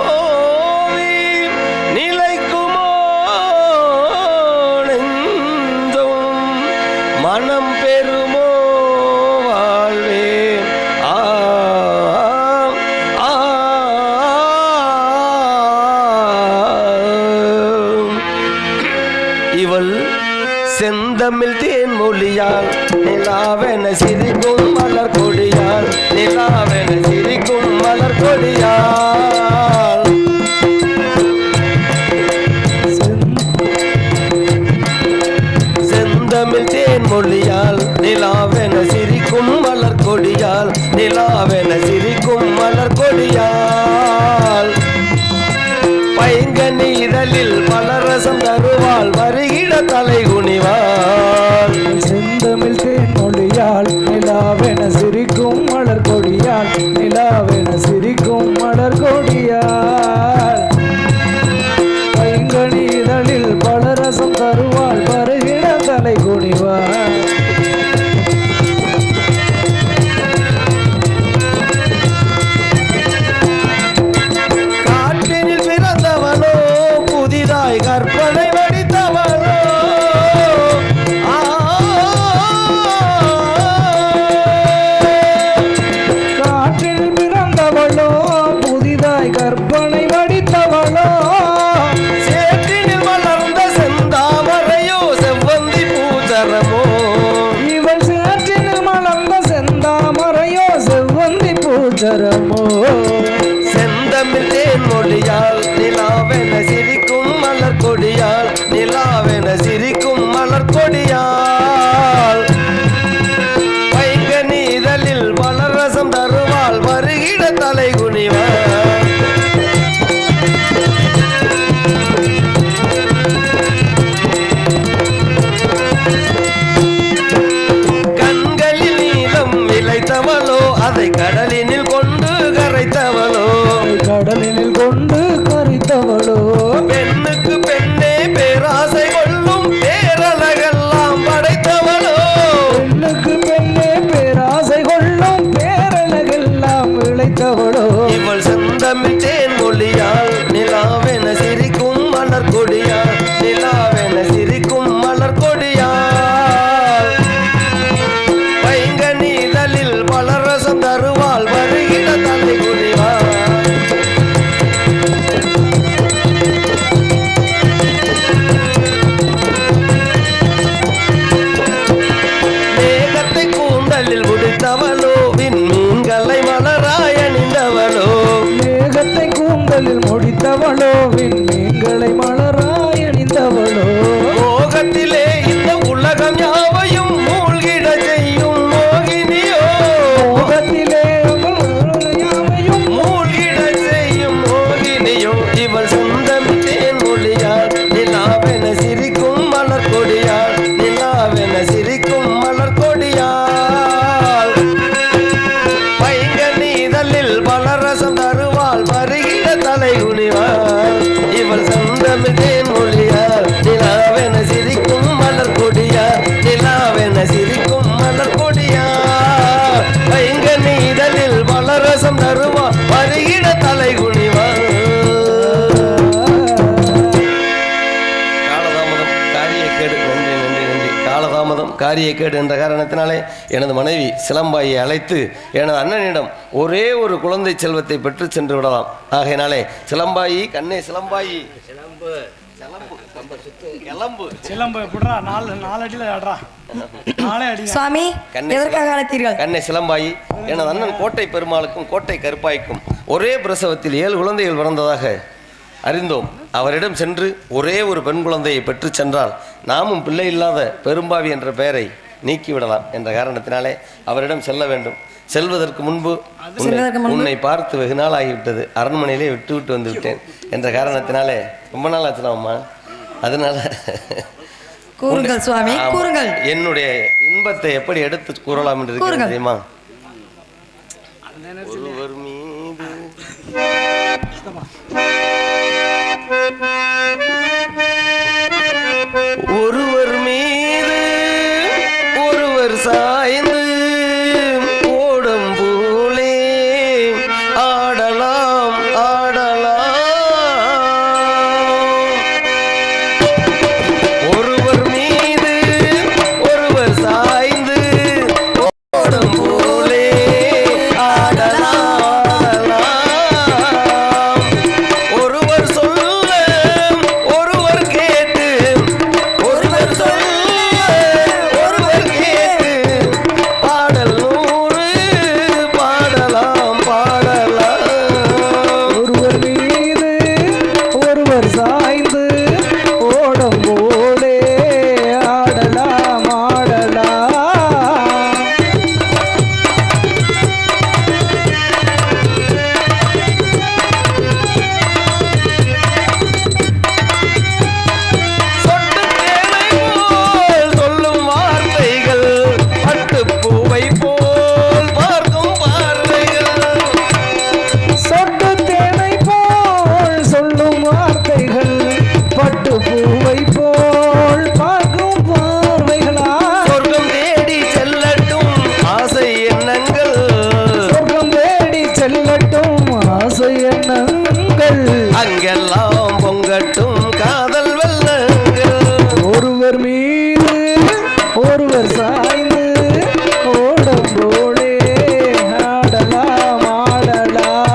நிலைக்குமோ நெஞ்சம் மனம் பெறுமோ வாழ்வே ஆ. 啊。செந்தமிழ் தேன் மொழியால் நிலாவென சிரிக்கும் மலர் கொடியால் நிலாவென சிரிக்கும் மலர் கொடியால் செந்தமிழ் தேன் மொழியால் நிலாவென சிரிக்கும் மலர் கொடியால் நிலாவென சிரிக்கும் மலர் கொடியால் பைங்கனி இதழில் பலரசம் தருவாள் வருகிற தலை குனிவாள் செந்தமிழ் தேன் மொழியால் நிலாவென சிரிக்கும் மலர் கொடியால் நிலாவென சிரிக்கும் மலர் கொடியால் பைங்கனி இதழில் பலரசம் தருவாள் வருகிற தலை குனிவாள் காற்றினில் பிறந்தவளோ புதிதாய் கற்பனை வடித்தவளோ காற்றில் பிறந்தவளோ புதிதாய் கற்பனை வடித்தவளோ சேற்றினில் வளர்ந்த செந்தாமரையோ செவ்வந்தி பூச்சரமோ இவள் சேற்றில் மலர்ந்த செந்தாமரையோ செவ்வந்தி பூச்சரமோ செந்தமிழ் தேன் மொழியால் நிலாவென சிரிக்கும் மலர் கொடியால் நிலாவென சிரிக்கும் மலர் கொடியால் பைங்கனி இதழில் பலரசம் தருவாள் வருகிற தலை குனிவாள் கண்களில் நீளம் விளைத்தவளோ அதை கடலினில் கொண்டு கரைத்தவளோ கடலினில் கொண்டு கரித்தவளோ பெண்ணுக்கு பெண்ணே பேராசை கொள்ளும் பேரழகெல்லாம் படைத்தவளோ பெண்ணுக்கு பெண்ணே பேராசை கொள்ளும் பேரழகெல்லாம் விளைத்தவளோ இவள் செந்தமிழ் தேன் மொழியால் நிலாவென சிரிக்கும் மலர் கொடியால் நிலாவென சிரிக்கும் மலர் கொடியால் பைங்கனி இதழில் பலரசம் தருவாள் வருகிற தலை குனிவாள் மேகத்தை கூந்தலில் முடித்தவளோ விண்மீன்களை மலராய் அணிந்தவளோ மேகத்தை கூந்தலில் முடித்தவளோ விண்மீன்களை மலராய் அணிந்தவளோ மோகத்திலே இந்த உலகம் யாவையும் மூழ்கிட செய்யும் மோகினியோ முகத்திலே யாவையும் மூழ்கிட செய்யும் மோகினியோ இவள் செந்தமிழ் தேன் மொழியால் நிலாவென சிரிக்கும் மலர் கொடியால் நிலாவென சிரிக்கும் மலர் கொடியால் பைங்கனி இதழில் பலரசம் தருவாள் வருகிற தலை குனிவாள் இவள் செந்தமிழ் தேன் மொழியால் நிலாவென சிரிக்கும் மலர் கொடியால் நிலாவென சிரிக்கும் மலர் கொடியால் பைங்கனி இதழில் பலரசம் தருவாள் வருகிற தலை குனிவாள் காலதாமதம் காரியக்கேடு நன்றி நன்றி நன்றி காலதாமதம் காரியக்கேடு என்ற காரணத்தினாலே எனது மனைவி சிலம்பாயை அழைத்து எனது அண்ணனிடம் ஒரே ஒரு குழந்தை செல்வத்தை பெற்று சென்று விடலாம் ஆகையினாலே சிலம்பாயி கண்ணே சிலம்பாயி கிளம்பு சிலம்பு எப்படிடா நாலு அடியில் ஆடுறா நாளே அடி சுவாமி எதற்காக அழைத்தீர்கள் கண்ணே சிலம்பாயி எனது அண்ணன் கோட்டை பெருமாளுக்கும் கோட்டை கருப்பாய்க்கும் ஒரே பிரசவத்தில் 7 குழந்தைகள் பிறந்ததாக அறிந்தோம். அவரிடம் சென்று ஒரே ஒரு பெண் குழந்தையை பெற்று சென்றால் நாமும் பிள்ளை இல்லாத பெரும்பாவி என்ற பெயரை நீக்கிவிடலாம் என்ற காரணத்தினாலே அவரிடம் செல்ல வேண்டும். செல்வதற்கு முன்பு உன்னை பார்த்து வெகு நாள் ஆகிவிட்டது, அரண்மனையிலே விட்டு வந்து விட்டேன் என்ற காரணத்தினாலே ரொம்ப நாள் ஆச்சுனா அம்மா, அதனால கூறுங்கள் சுவாமி கூறுங்கள். என்னுடைய இன்பத்தை எப்படி எடுத்து கூறலாம் என்று இருக்கிறது தெரியுமா? ஒருவர் மீது ஒருவர் மீது ஒருவர் சாய்ந்து ஓடும் போலே ஆடலாம் ஆடலாம். ஒருவர் மீது ஒருவர் சாய்ந்து ஓடும் போலே ஆடலாம். வெள்ளங்கள் அங்கெல்லாம் பொங்கட்டும் காதல் வெள்ளங்கள். ஒருவர் மீது ஒருவர் சாய்ந்து ஓடம் போலே ஆடலாம் ஆடலாம்.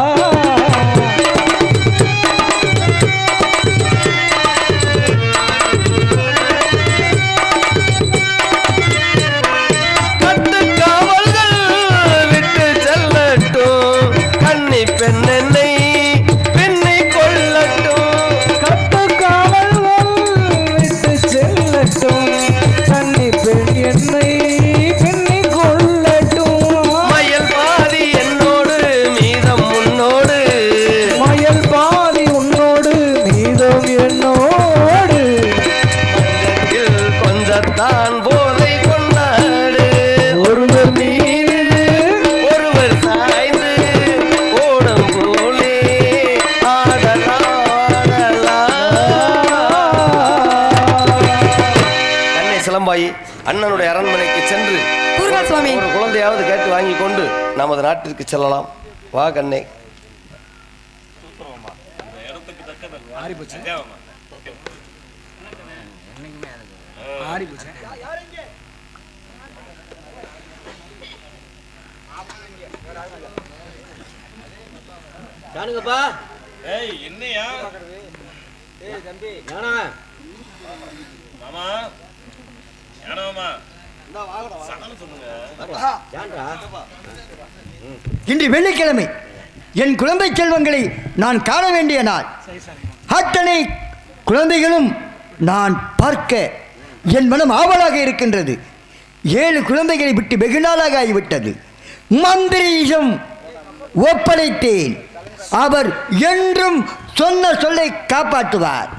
கட்டுக்காவல்கள் விட்டு செல்லட்டும் கன்னி பெண்ணென்னை பெண்ணை கொள்ளட்டும். கட்டுக்காவல்கள் விட்டு செல்லட்டும் கன்னி பெண் என்னை பெண்ணை கொள்ளட்டும். மயல் பாதி என்னோடு மீதம் உன்னோடு மயல் பாதி உன்னோடு மீதம் என்னோடு. கொஞ்சத்தான் போதை கொண்டாடு. ஒருவர் மீது ஒருவர் சாய்ந்து ஓடம் போலே ஆடலாம் கண்ணை சிலம்பாயி அண்ணனுடைய அரண்மனைக்கு சென்று கூறுங்கள் சுவாமி. ஒரு குழந்தையாவது கேட்டு வாங்கி கொண்டு நமது நாட்டிற்கு செல்லலாம். வா கண்ணே. காணுங்கப்பா. ஏய் என்னையா ஞானா. மாமா ஞானமாமா சகல சொல்லுங்க. ஏன்டா? இன்று வெள்ளிக்கிழமை என் குழந்தை செல்வங்களை நான் காண வேண்டிய நாள். அத்தனை குழந்தைகளும் நான் பார்க்க என் மனம் ஆவலாக இருக்கின்றது. 7 குழந்தைகளை விட்டு வெகு நாளாக ஆகிவிட்டது. மந்திரியிடம் ஒப்படைத்தேன். அவர் என்றும் சொன்ன சொல்லை காப்பாற்றுவார்.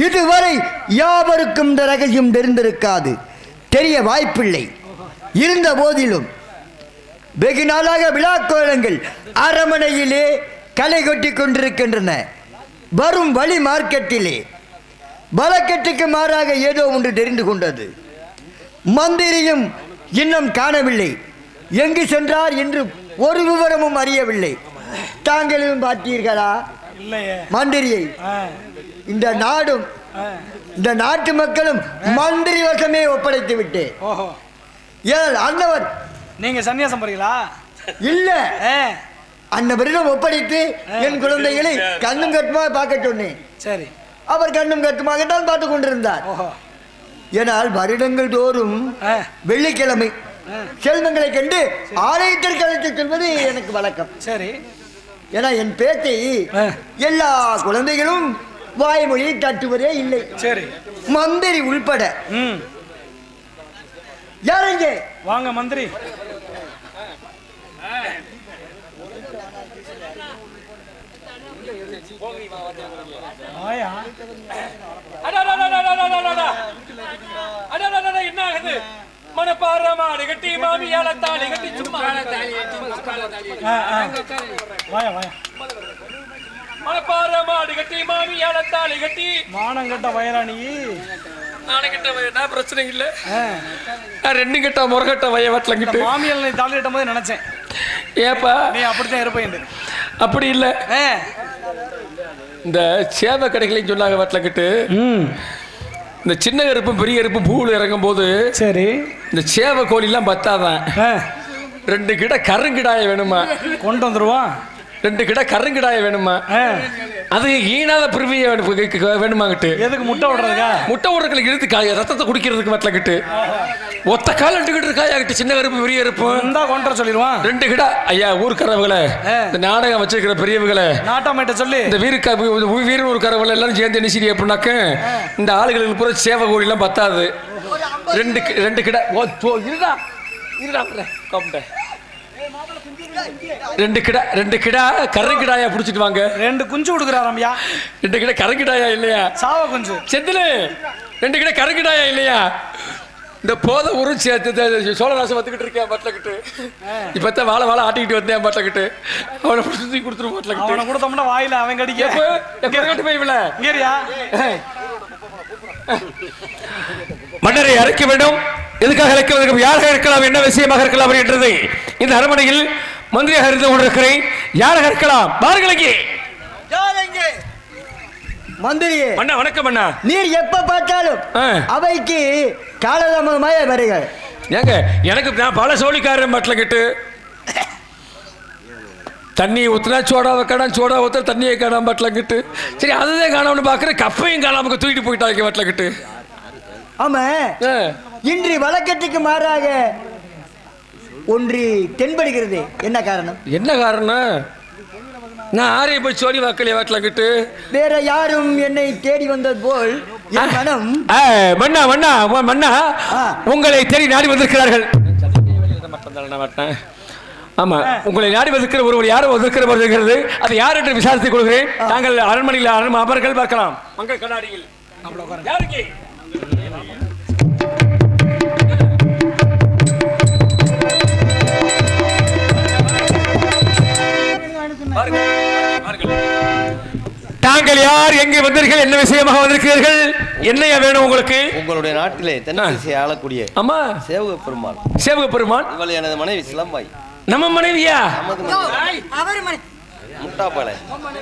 இதுவரை யாவருக்கும் இந்த ரகசியம் தெரிந்திருக்காது, தெரிய வாய்ப்பில்லை. இருந்த போதிலும் வெகு நாளாக விழா கோலங்கள் அரமனையிலே களை கொட்டி கொண்டிருக்கின்றன. வரும் வழி மார்க்கெட்டிலே பலக்கட்டுக்கு மாறாக ஏதோ ஒன்று தெரிந்து கொண்டது. மந்திரியும் இன்னும் காணவில்லை. எங்கு சென்றார் என்று ஒரு விவரமும் அறியவில்லை. தாங்களும் பார்த்தீர்களா இல்லையே மந்திரியை? இந்த நாடும் இந்த நாட்டு மக்களும் மந்திரி வசமே ஒப்படைத்து விட்டேன். ஓஹோ ஏன் அன்னவர் நீங்க சன்னியாசம் போறீங்களா? இல்ல, ஏ அன்னவரிடம் ஒப்படைத்து என் குழந்தைகளை கண்ணும் கட்டுமாக பார்க்க சொன்னேன். சரி. அவர் கண்ணும் கட்டுமாகத்தான் பார்த்து கொண்டிருந்தார். ஓஹோ ஏனால் வருடங்கள் தோறும் வெள்ளிக்கிழமை செல்வங்களை கண்டு ஆலயத்திற்கு அழைத்து செல்வது எனக்கு வழக்கம். சரி. ஏன்னா என் பேச்சை எல்லா குழந்தைகளும் வாய்மொழியை தட்டுவதே இல்லை. சரி. மந்திரி உள்பட. ம் யாருங்க? வாங்க மந்திரி. ஆயா என்ன ஆகுது? மனப்பாரமாடு கட்டி மாமியால தாலி கட்டி சும்மா வாயா வாயா. மனப்பாரமாடு கட்டி மாமியால தாலி கட்டி மானங்கட்ட வயராணி. நானே கிட்ட நான் பிரச்சனை இல்ல. நான் 2 கிட்ட முறகட்ட வய வட்டலங்கிட்டு மாமியால் நீ தாலி கட்டும் போது நினைச்சேன். ஏப்பா நீ அப்படித்தான் இருப்பேன். அப்படி இல்ல. இந்த சேவை கடைகளையும் சொன்னாங்க வட்டலங்கிட்டு. இந்த சின்ன கருப்பும் பெரிய கருப்பும் பூவில் இறங்கும் போது சரி இந்த சேவை கோழிலாம் பத்தாதான் 2 கிட்ட கருங்கிடாய வேணுமா? கொண்டு வந்துருவான். 2 கிட்ட கருங்கிடாய வேணுமா? அது ஈனாத பிரிவிய வேணுமாங்கிட்டு. எதுக்கு முட்டை விடுறதுக்கா? முட்டை விடுறதுக்கு இழுத்து ரத்தத்தை குடிக்கிறதுக்கு வட்டலங்கிட்டு. ஒத்த கால் 2 கிட்ட இருக்காயாகிட்டு. சின்ன கருப்பு பெரிய கருப்பு இந்தா கொண்டு வர சொல்லிடுவான். 2 கிட்ட. ஐயா ஊருக்காரவங்களே, இந்த நாடகம் வச்சிருக்கிற பெரியவங்களே, நாட்டாமேட்ட சொல்லி இந்த வீரன் ஊருக்காரவங்களை எல்லாரும் சேர்ந்து என்ன சரி அப்படின்னாக்க இந்த ஆளுகளுக்கு பூரா சேவை கோழிலாம் பத்தாது. 2 கிட்ட இருடா இருடா கம்ட 2 கிடா கரங்கிடாயா புடிச்சிட்டு வாங்க. 2 குஞ்சு கொடுக்குறாராம்யா. 2 கிட்ட கரங்கிடாயா இல்லையா? சாவ குஞ்சு செந்தில் 2 கிட்ட கரங்கிடாயா இல்லையா? இந்த போத ஒரு சோழராசம் வந்துகிட்டு இருக்கேன் பட்டலக்கிட்டு. இப்பத்தான் வாழை ஆட்டிக்கிட்டு வந்தேன் பட்டலக்கிட்டு. அவனை சுத்தி கொடுத்துருவோம் பட்டலக்கிட்டு. அவனை கொடுத்தோம்னா வாயில அவன் கடிக்க போய்வில இங்கேரியா. மன்னரை அழைக்க வேண்டும். எதுக்காக அழைக்க, யாராக இருக்கலாம், என்ன விஷயமாக இருக்கலாம் என்றது இந்த அரண்மனையில் மந்திரியாக இருந்து கொண்டிருக்கிறேன். யாராக இருக்கலாம்? பாருங்கள். மந்திரியே மன்னா வணக்கம் மன்னா. நீர் எப்ப பார்த்தாலும் அவைக்கு காலதாமதமாய வருக. ஏங்க எனக்கு நான் பல சோழிக்காரன் மட்டில் கிட்டு தண்ணி ஊற்றுனா சோடா வைக்கணும், சோடா ஊற்ற தண்ணியை காணாம பட்டில் கிட்டு. சரி அதுதான் காணாமனு பார்க்குறேன், கப்பையும் காணாம தூக்கிட்டு போயிட்டாங்க வட்டில் கிட்டு. ஆமா இன்று வழக்கத்துக்கு மாறாக ஒன்று தென்படுகிறது. என்ன காரணம்? என்ன காரணம்? நான் ஆரையை போய் சோடி வாக்கலையே வாட்டில் கிட்டு. வேற யாரும் என்னை தேடி வந்தது போல் என் மனம். மன்னா மன்னா மன்னா உங்களை தேடி நாடி வந்திருக்கிறார்கள். ஆமா, உங்களை நாடி வந்திருக்கிற ஒருவர் யாரும் வந்திருக்கிற வருகிறது. அது யார் என்று விசாரித்துக் கொள்கிறேன். நாங்கள் அரண்மனையில் அமர்கள் பார்க்கலாம். மங்கள் கண்ணாடியில் யாருக்கு தாங்கள் யார், எங்கே வந்தீர்கள், என்ன விஷயமாக வந்திருக்கிறீர்கள், என்னையா வேணும் உங்களுக்கு? உங்களுடைய நாட்டிலே தென்னரசை ஆளக்கூடிய அம்மா சேவக பெருமாள். சேவக பெருமாள் இவள் எனது மனைவி சிலம்பாய். நம்ம மனைவியா? அவர் மனை முட்டாப்பாள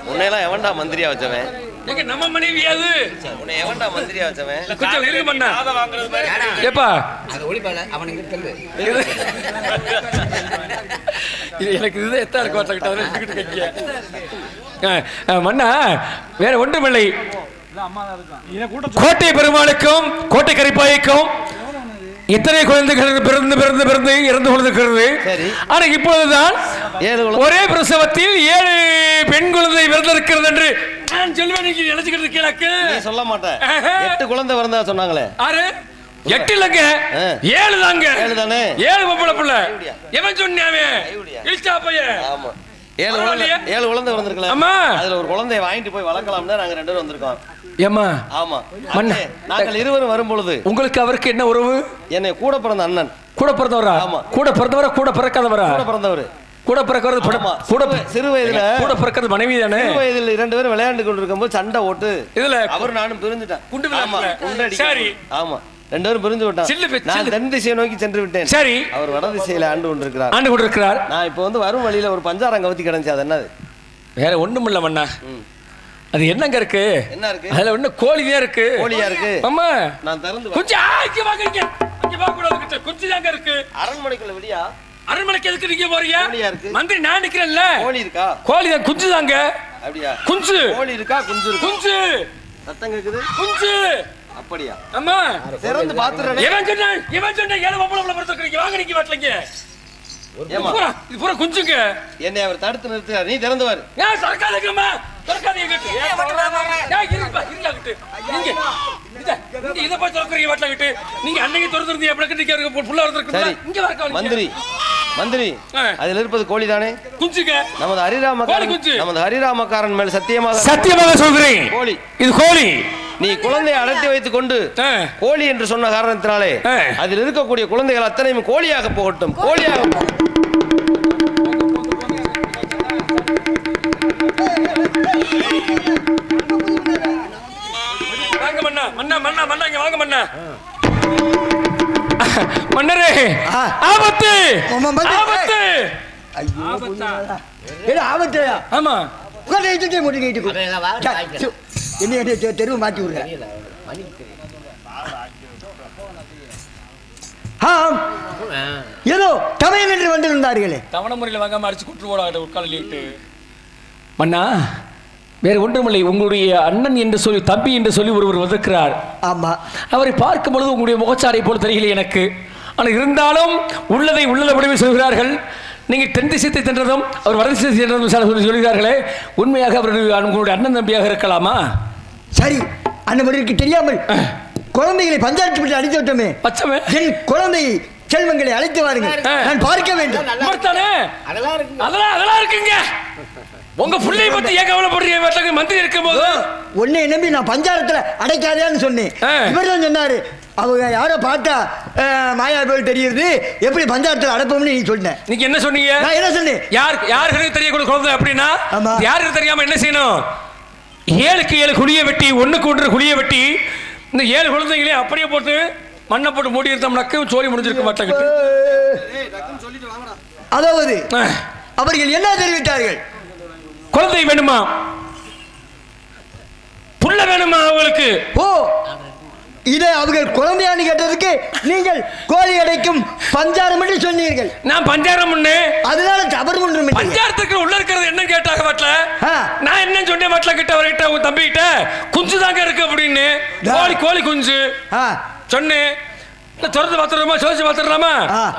உன்னையெல்லாம் எவன்டா மந்திரியா வச்சவன்? நம்ம மனைவியா? அது உன்னை எவன்டா மந்திரியா வச்சவன்? கொஞ்சம் இருக்கு பண்ணா ஏப்பா எனக்கு இதுதான் எத்தா இருக்கு மன்னா. வேற ஒன்றுமில்லை, கோட்டை பெருமாளுக்கும் கோட்டை கரிப்பாய்க்கும் இத்தனை குழந்தைகள் பிறந்து பிறந்து பிறந்து இறந்து கொண்டிருக்கிறது. ஆனா இப்பொழுதுதான் ஒரே பிரசவத்தில் 7 பெண் குழந்தை பிறந்திருக்கிறது என்று நான் சொல்வேன். நீங்க நினைச்சுக்கிட்டு இருக்கீங்க? சொல்ல மாட்டேன். 8 குழந்தை பிறந்தா சொன்னாங்களே. 8 இல்லங்க, 7 தாங்க. 7 தானே? 7 பொம்பளை பிள்ளை. எவன் சொன்னாவே? இல்சா பையன். ஆமா, 7 குழந்தை பிறந்திருக்கலாம். ஆமா, அதுல ஒரு குழந்தையை வாங்கிட்டு போய் வளர்க்கலாம்னு நாங்க 2 பேரும் வந்திருக்கோம். ஏம்மா? ஆமா மண்ணே, நாங்கள் இருவரும் வரும்பொழுது உங்களுக்கு அவருக்கு என்ன உறவு? என்னை கூட பிறந்த அண்ணன். கூட பிறந்தவரா? ஆமா. கூட பிறந்தவரா கூட பிறக்காதவரா? கூட பிறந்தவர். கூட பிறக்கிறது கூட சிறு வயதுல கூட பிறக்கிறது மனைவி தானே? சிறு வயதில் 2 பேரும் விளையாண்டு கொண்டிருக்கும் போது சண்டை ஓட்டு இதுல அவர் நானும் பிரிஞ்சுட்டேன். குண்டு குண்டடி. சரி. ஆமா, 2 பேரும் பிரிஞ்சு விட்டான். நான் தென் திசையை நோக்கி சென்று விட்டேன். சரி. அவர் வட திசையில ஆண்டு கொண்டிருக்கிறார். ஆண்டு கொண்டிருக்கிறார். நான் இப்போ வந்து வரும் வழியில ஒரு பஞ்சாரம் கவுத்தி கிடந்துச்சு. அது என்னது? வேற ஒண்ணும் இல்ல மண்ணா. அது என்னங்க இருக்கு? என்ன இருக்கு? அதுல ஒண்ணு கோழியா இருக்கு. கோழியா இருக்கு? ஆமா. நான் திறந்து கொஞ்சம் இங்க வாங்குறீங்க. இங்க வா கூட கிட்ட கொஞ்சம் தாங்க இருக்கு. அரண்மனைக்குள்ள விடியா? அரண்மனைக்கு எதுக்கு நீங்க போறீங்க? கோழியா இருக்கு. மந்திரி நான் நிக்கிறேன்ல. கோழி இருக்கா? கோழி தான், குஞ்சு தாங்க. அப்படியா? குஞ்சு. கோழி இருக்கா? குஞ்சு இருக்கா? குஞ்சு. சத்தம் கேக்குது. குஞ்சு. அப்படியா? ஆமா. திறந்து பாத்துறேன். இவன் சொன்ன 7 பொம்பளை பிறந்திருக்கீங்க. வாங்க நீங்க வாட்லங்க. ஏமா? இது பூரா குஞ்சுங்க. என்னை அவர் தடுத்து நிறுத்துறார். நீ திறந்து வர. ஏன் சர்க்காதீங்கம்மா? சர்க்காதீங்க கிட்ட. ஏன் இருப்பா இருக்கிட்டு. நீங்க இத போய் தரக்குறீங்க வாட்ல கிட்ட. நீங்க அன்னைக்கு திறந்திருந்தீங்க எப்படி நீங்க புள்ள வந்திருக்கீங்க. இங்க வரக்க மந்திரி மந்திரி அதில் இருப்பது கோழி தானே? குஞ்சுங்க. நமது ஹரிராமக்காரன் மேல் சத்தியமாக சொல்கிறேன். கோழி. இது கோழி. நீ குழந்தையை அடர்த்தி வைத்துக் கொண்டு கோழி என்று சொன்ன காரணத்தினாலே அதில் இருக்கக்கூடிய குழந்தைகள் அத்தனையும் கோழியாக போகட்டும். கோழியாக வாங்க மன்னா. மன்னா மன்னா மன்னா இங்க வாங்க மன்னா. மன்னரே ஆபத்து ஆபத்து. ஐயோ ஏடா ஆபத்து. ஆமா, உட்கார்ந்து ஏத்திட்டே முட்டிக்கிட்டு என்ன தெருவு மாத்தி விடுறேன். ஏதோ தமிழ் என்று வந்திருந்தார்களே. தவணை முறையில் வாங்காம அடிச்சு குற்று போடாத உட்காலிட்டு. மன்னா வேறு ஒன்றுமில்லை, உங்களுடைய அண்ணன் என்று சொல்லி தம்பி என்று சொல்லி ஒருவர் வந்திருக்கிறார். ஆமா, அவரை பார்க்கும் பொழுது உங்களுடைய முகச்சாடை போல் தெரியல எனக்கு. ஆனால் இருந்தாலும் உள்ளதை உள்ளபடியே சொல்கிறார்கள். நீங்கள் தென் திசைத்தை சென்றதும் அவர் வட திசை சென்றதும் சொல்கிறார்களே, உண்மையாக அவர் உங்களுடைய அண்ணன் தம்பியாக இருக்கலாமா? சரி, அண்ணன் தெரியாமல் குழந்தைகளை பஞ்சாயத்து விட்டு அடித்து விட்டோமே. பச்சமே என் குழந்தை செல்வங்களை அழைத்து வாருங்கள், நான் பார்க்க வேண்டும். அதெல்லாம் இருக்குங்க. உங்க பிள்ளையை பத்தி ஏன் கவலைப்படுறீங்க? மந்திரி இருக்கும் போது உன்னை நம்பி நான் பஞ்சாரத்துல அடைக்காதேன்னு சொன்னேன். இவர் தான் சொன்னாரு, அவங்க யாரோ பார்த்தா மாயா போல் தெரியுது, எப்படி பஞ்சாயத்துல அடைப்போம்னு நீ சொன்ன. நீங்க என்ன சொன்னீங்க? நான் என்ன சொன்னேன்? யாருக்கு தெரியக்கூடிய குழந்தை அப்படின்னா யாருக்கு தெரியாம என்ன செய்யணும்? 7க்கு 7 குழிய வெட்டி, 1க்கு 1 குழிய வெட்டி இந்த 7 குழந்தைகளையும் அப்படியே போட்டு மண்ணை போட்டு மூடி இருந்தோம்னாக்க சோழி முடிஞ்சிருக்க மாட்டாங்க. அதாவது அவர்கள் என்ன தெரிவித்தார்கள்? குழந்தை வேணுமா? புள்ள உங்களுக்கு. ஓ இதை அவர்கள் குழந்தையான்னு கேட்டதுக்கு நீங்கள் கோழி அடைக்கும் பஞ்சாரம் என்று சொன்னீர்கள். நான் பஞ்சாரம் அதனால தவறு ஒன்றும் இல்லை. பஞ்சாரத்துக்கு உள்ள இருக்கிறது என்ன கேட்டாங்க வீட்டுல. ஆ. நான் என்ன சொன்னேன் வீட்டுல கிட்ட அவர்கிட்ட உங்க தம்பி கிட்ட குஞ்சு தாங்க இருக்கு அப்படின்னு. கோழி குஞ்சு சொன்னேன். திறந்து பார்த்துடலாமா சோதிச்சு பார்த்துடலாமா?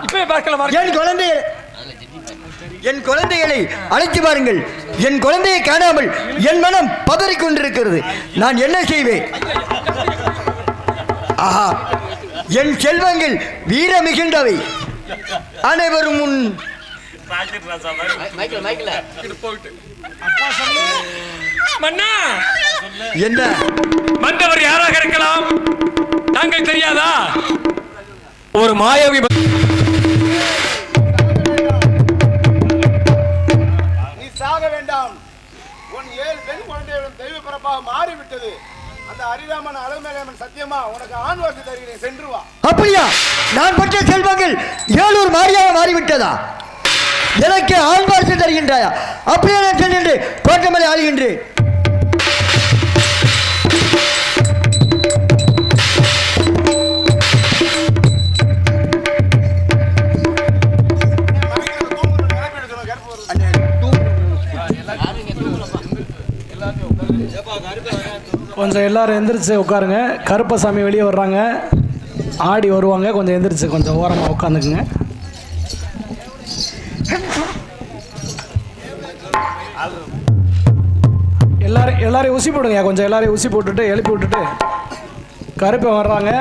இப்பவே பார்க்கலாம். என் குழந்தைகளை அழைத்து பாருங்கள். என் குழந்தையை காணாமல் என் மனம் பதறிக் கொண்டிருக்கிறது. நான் என்ன செய்வேன்? ஆஹா, என் செல்வங்கள் வீர மிகுந்தவை. அனைவரும் முன் மன்னா என்ன வந்தவர் யாராக இருக்கலாம்? நாங்கள் தெரியாதா? ஒரு மாயாவி. நீ சாக வேண்டாம். உன் 7 பெண் குழந்தைகளும் தெய்வ பிறப்பாக மாறிவிட்டது. அந்த அரிராமன் அலமேலமன் சத்தியமா உனக்கு ஆண் வாசி தருகிறேன், சென்று வா. அப்படியா? நான் பெற்ற செல்வங்கள் 7 மாறியாக மாறிவிட்டதா? எனக்கு ஆண் வாசி தருகின்றாயா? அப்படியே நான் சென்று கோட்டமலை ஆளுகின்றேன். கொஞ்சம் எல்லாரும் எந்திரிச்சு உட்காருங்க. கருப்பசாமி வெளியே வர்றாங்க, ஆடி வருவாங்க. கொஞ்சம் எந்திரிச்சு கொஞ்சம் ஓரமாக உட்காந்துக்குங்க. எல்லாரையும் ஊசி போடுங்க. கொஞ்சம் எல்லாரையும் ஊசி போட்டுட்டு எழுப்பி விட்டுட்டு கருப்பை வர்றாங்க.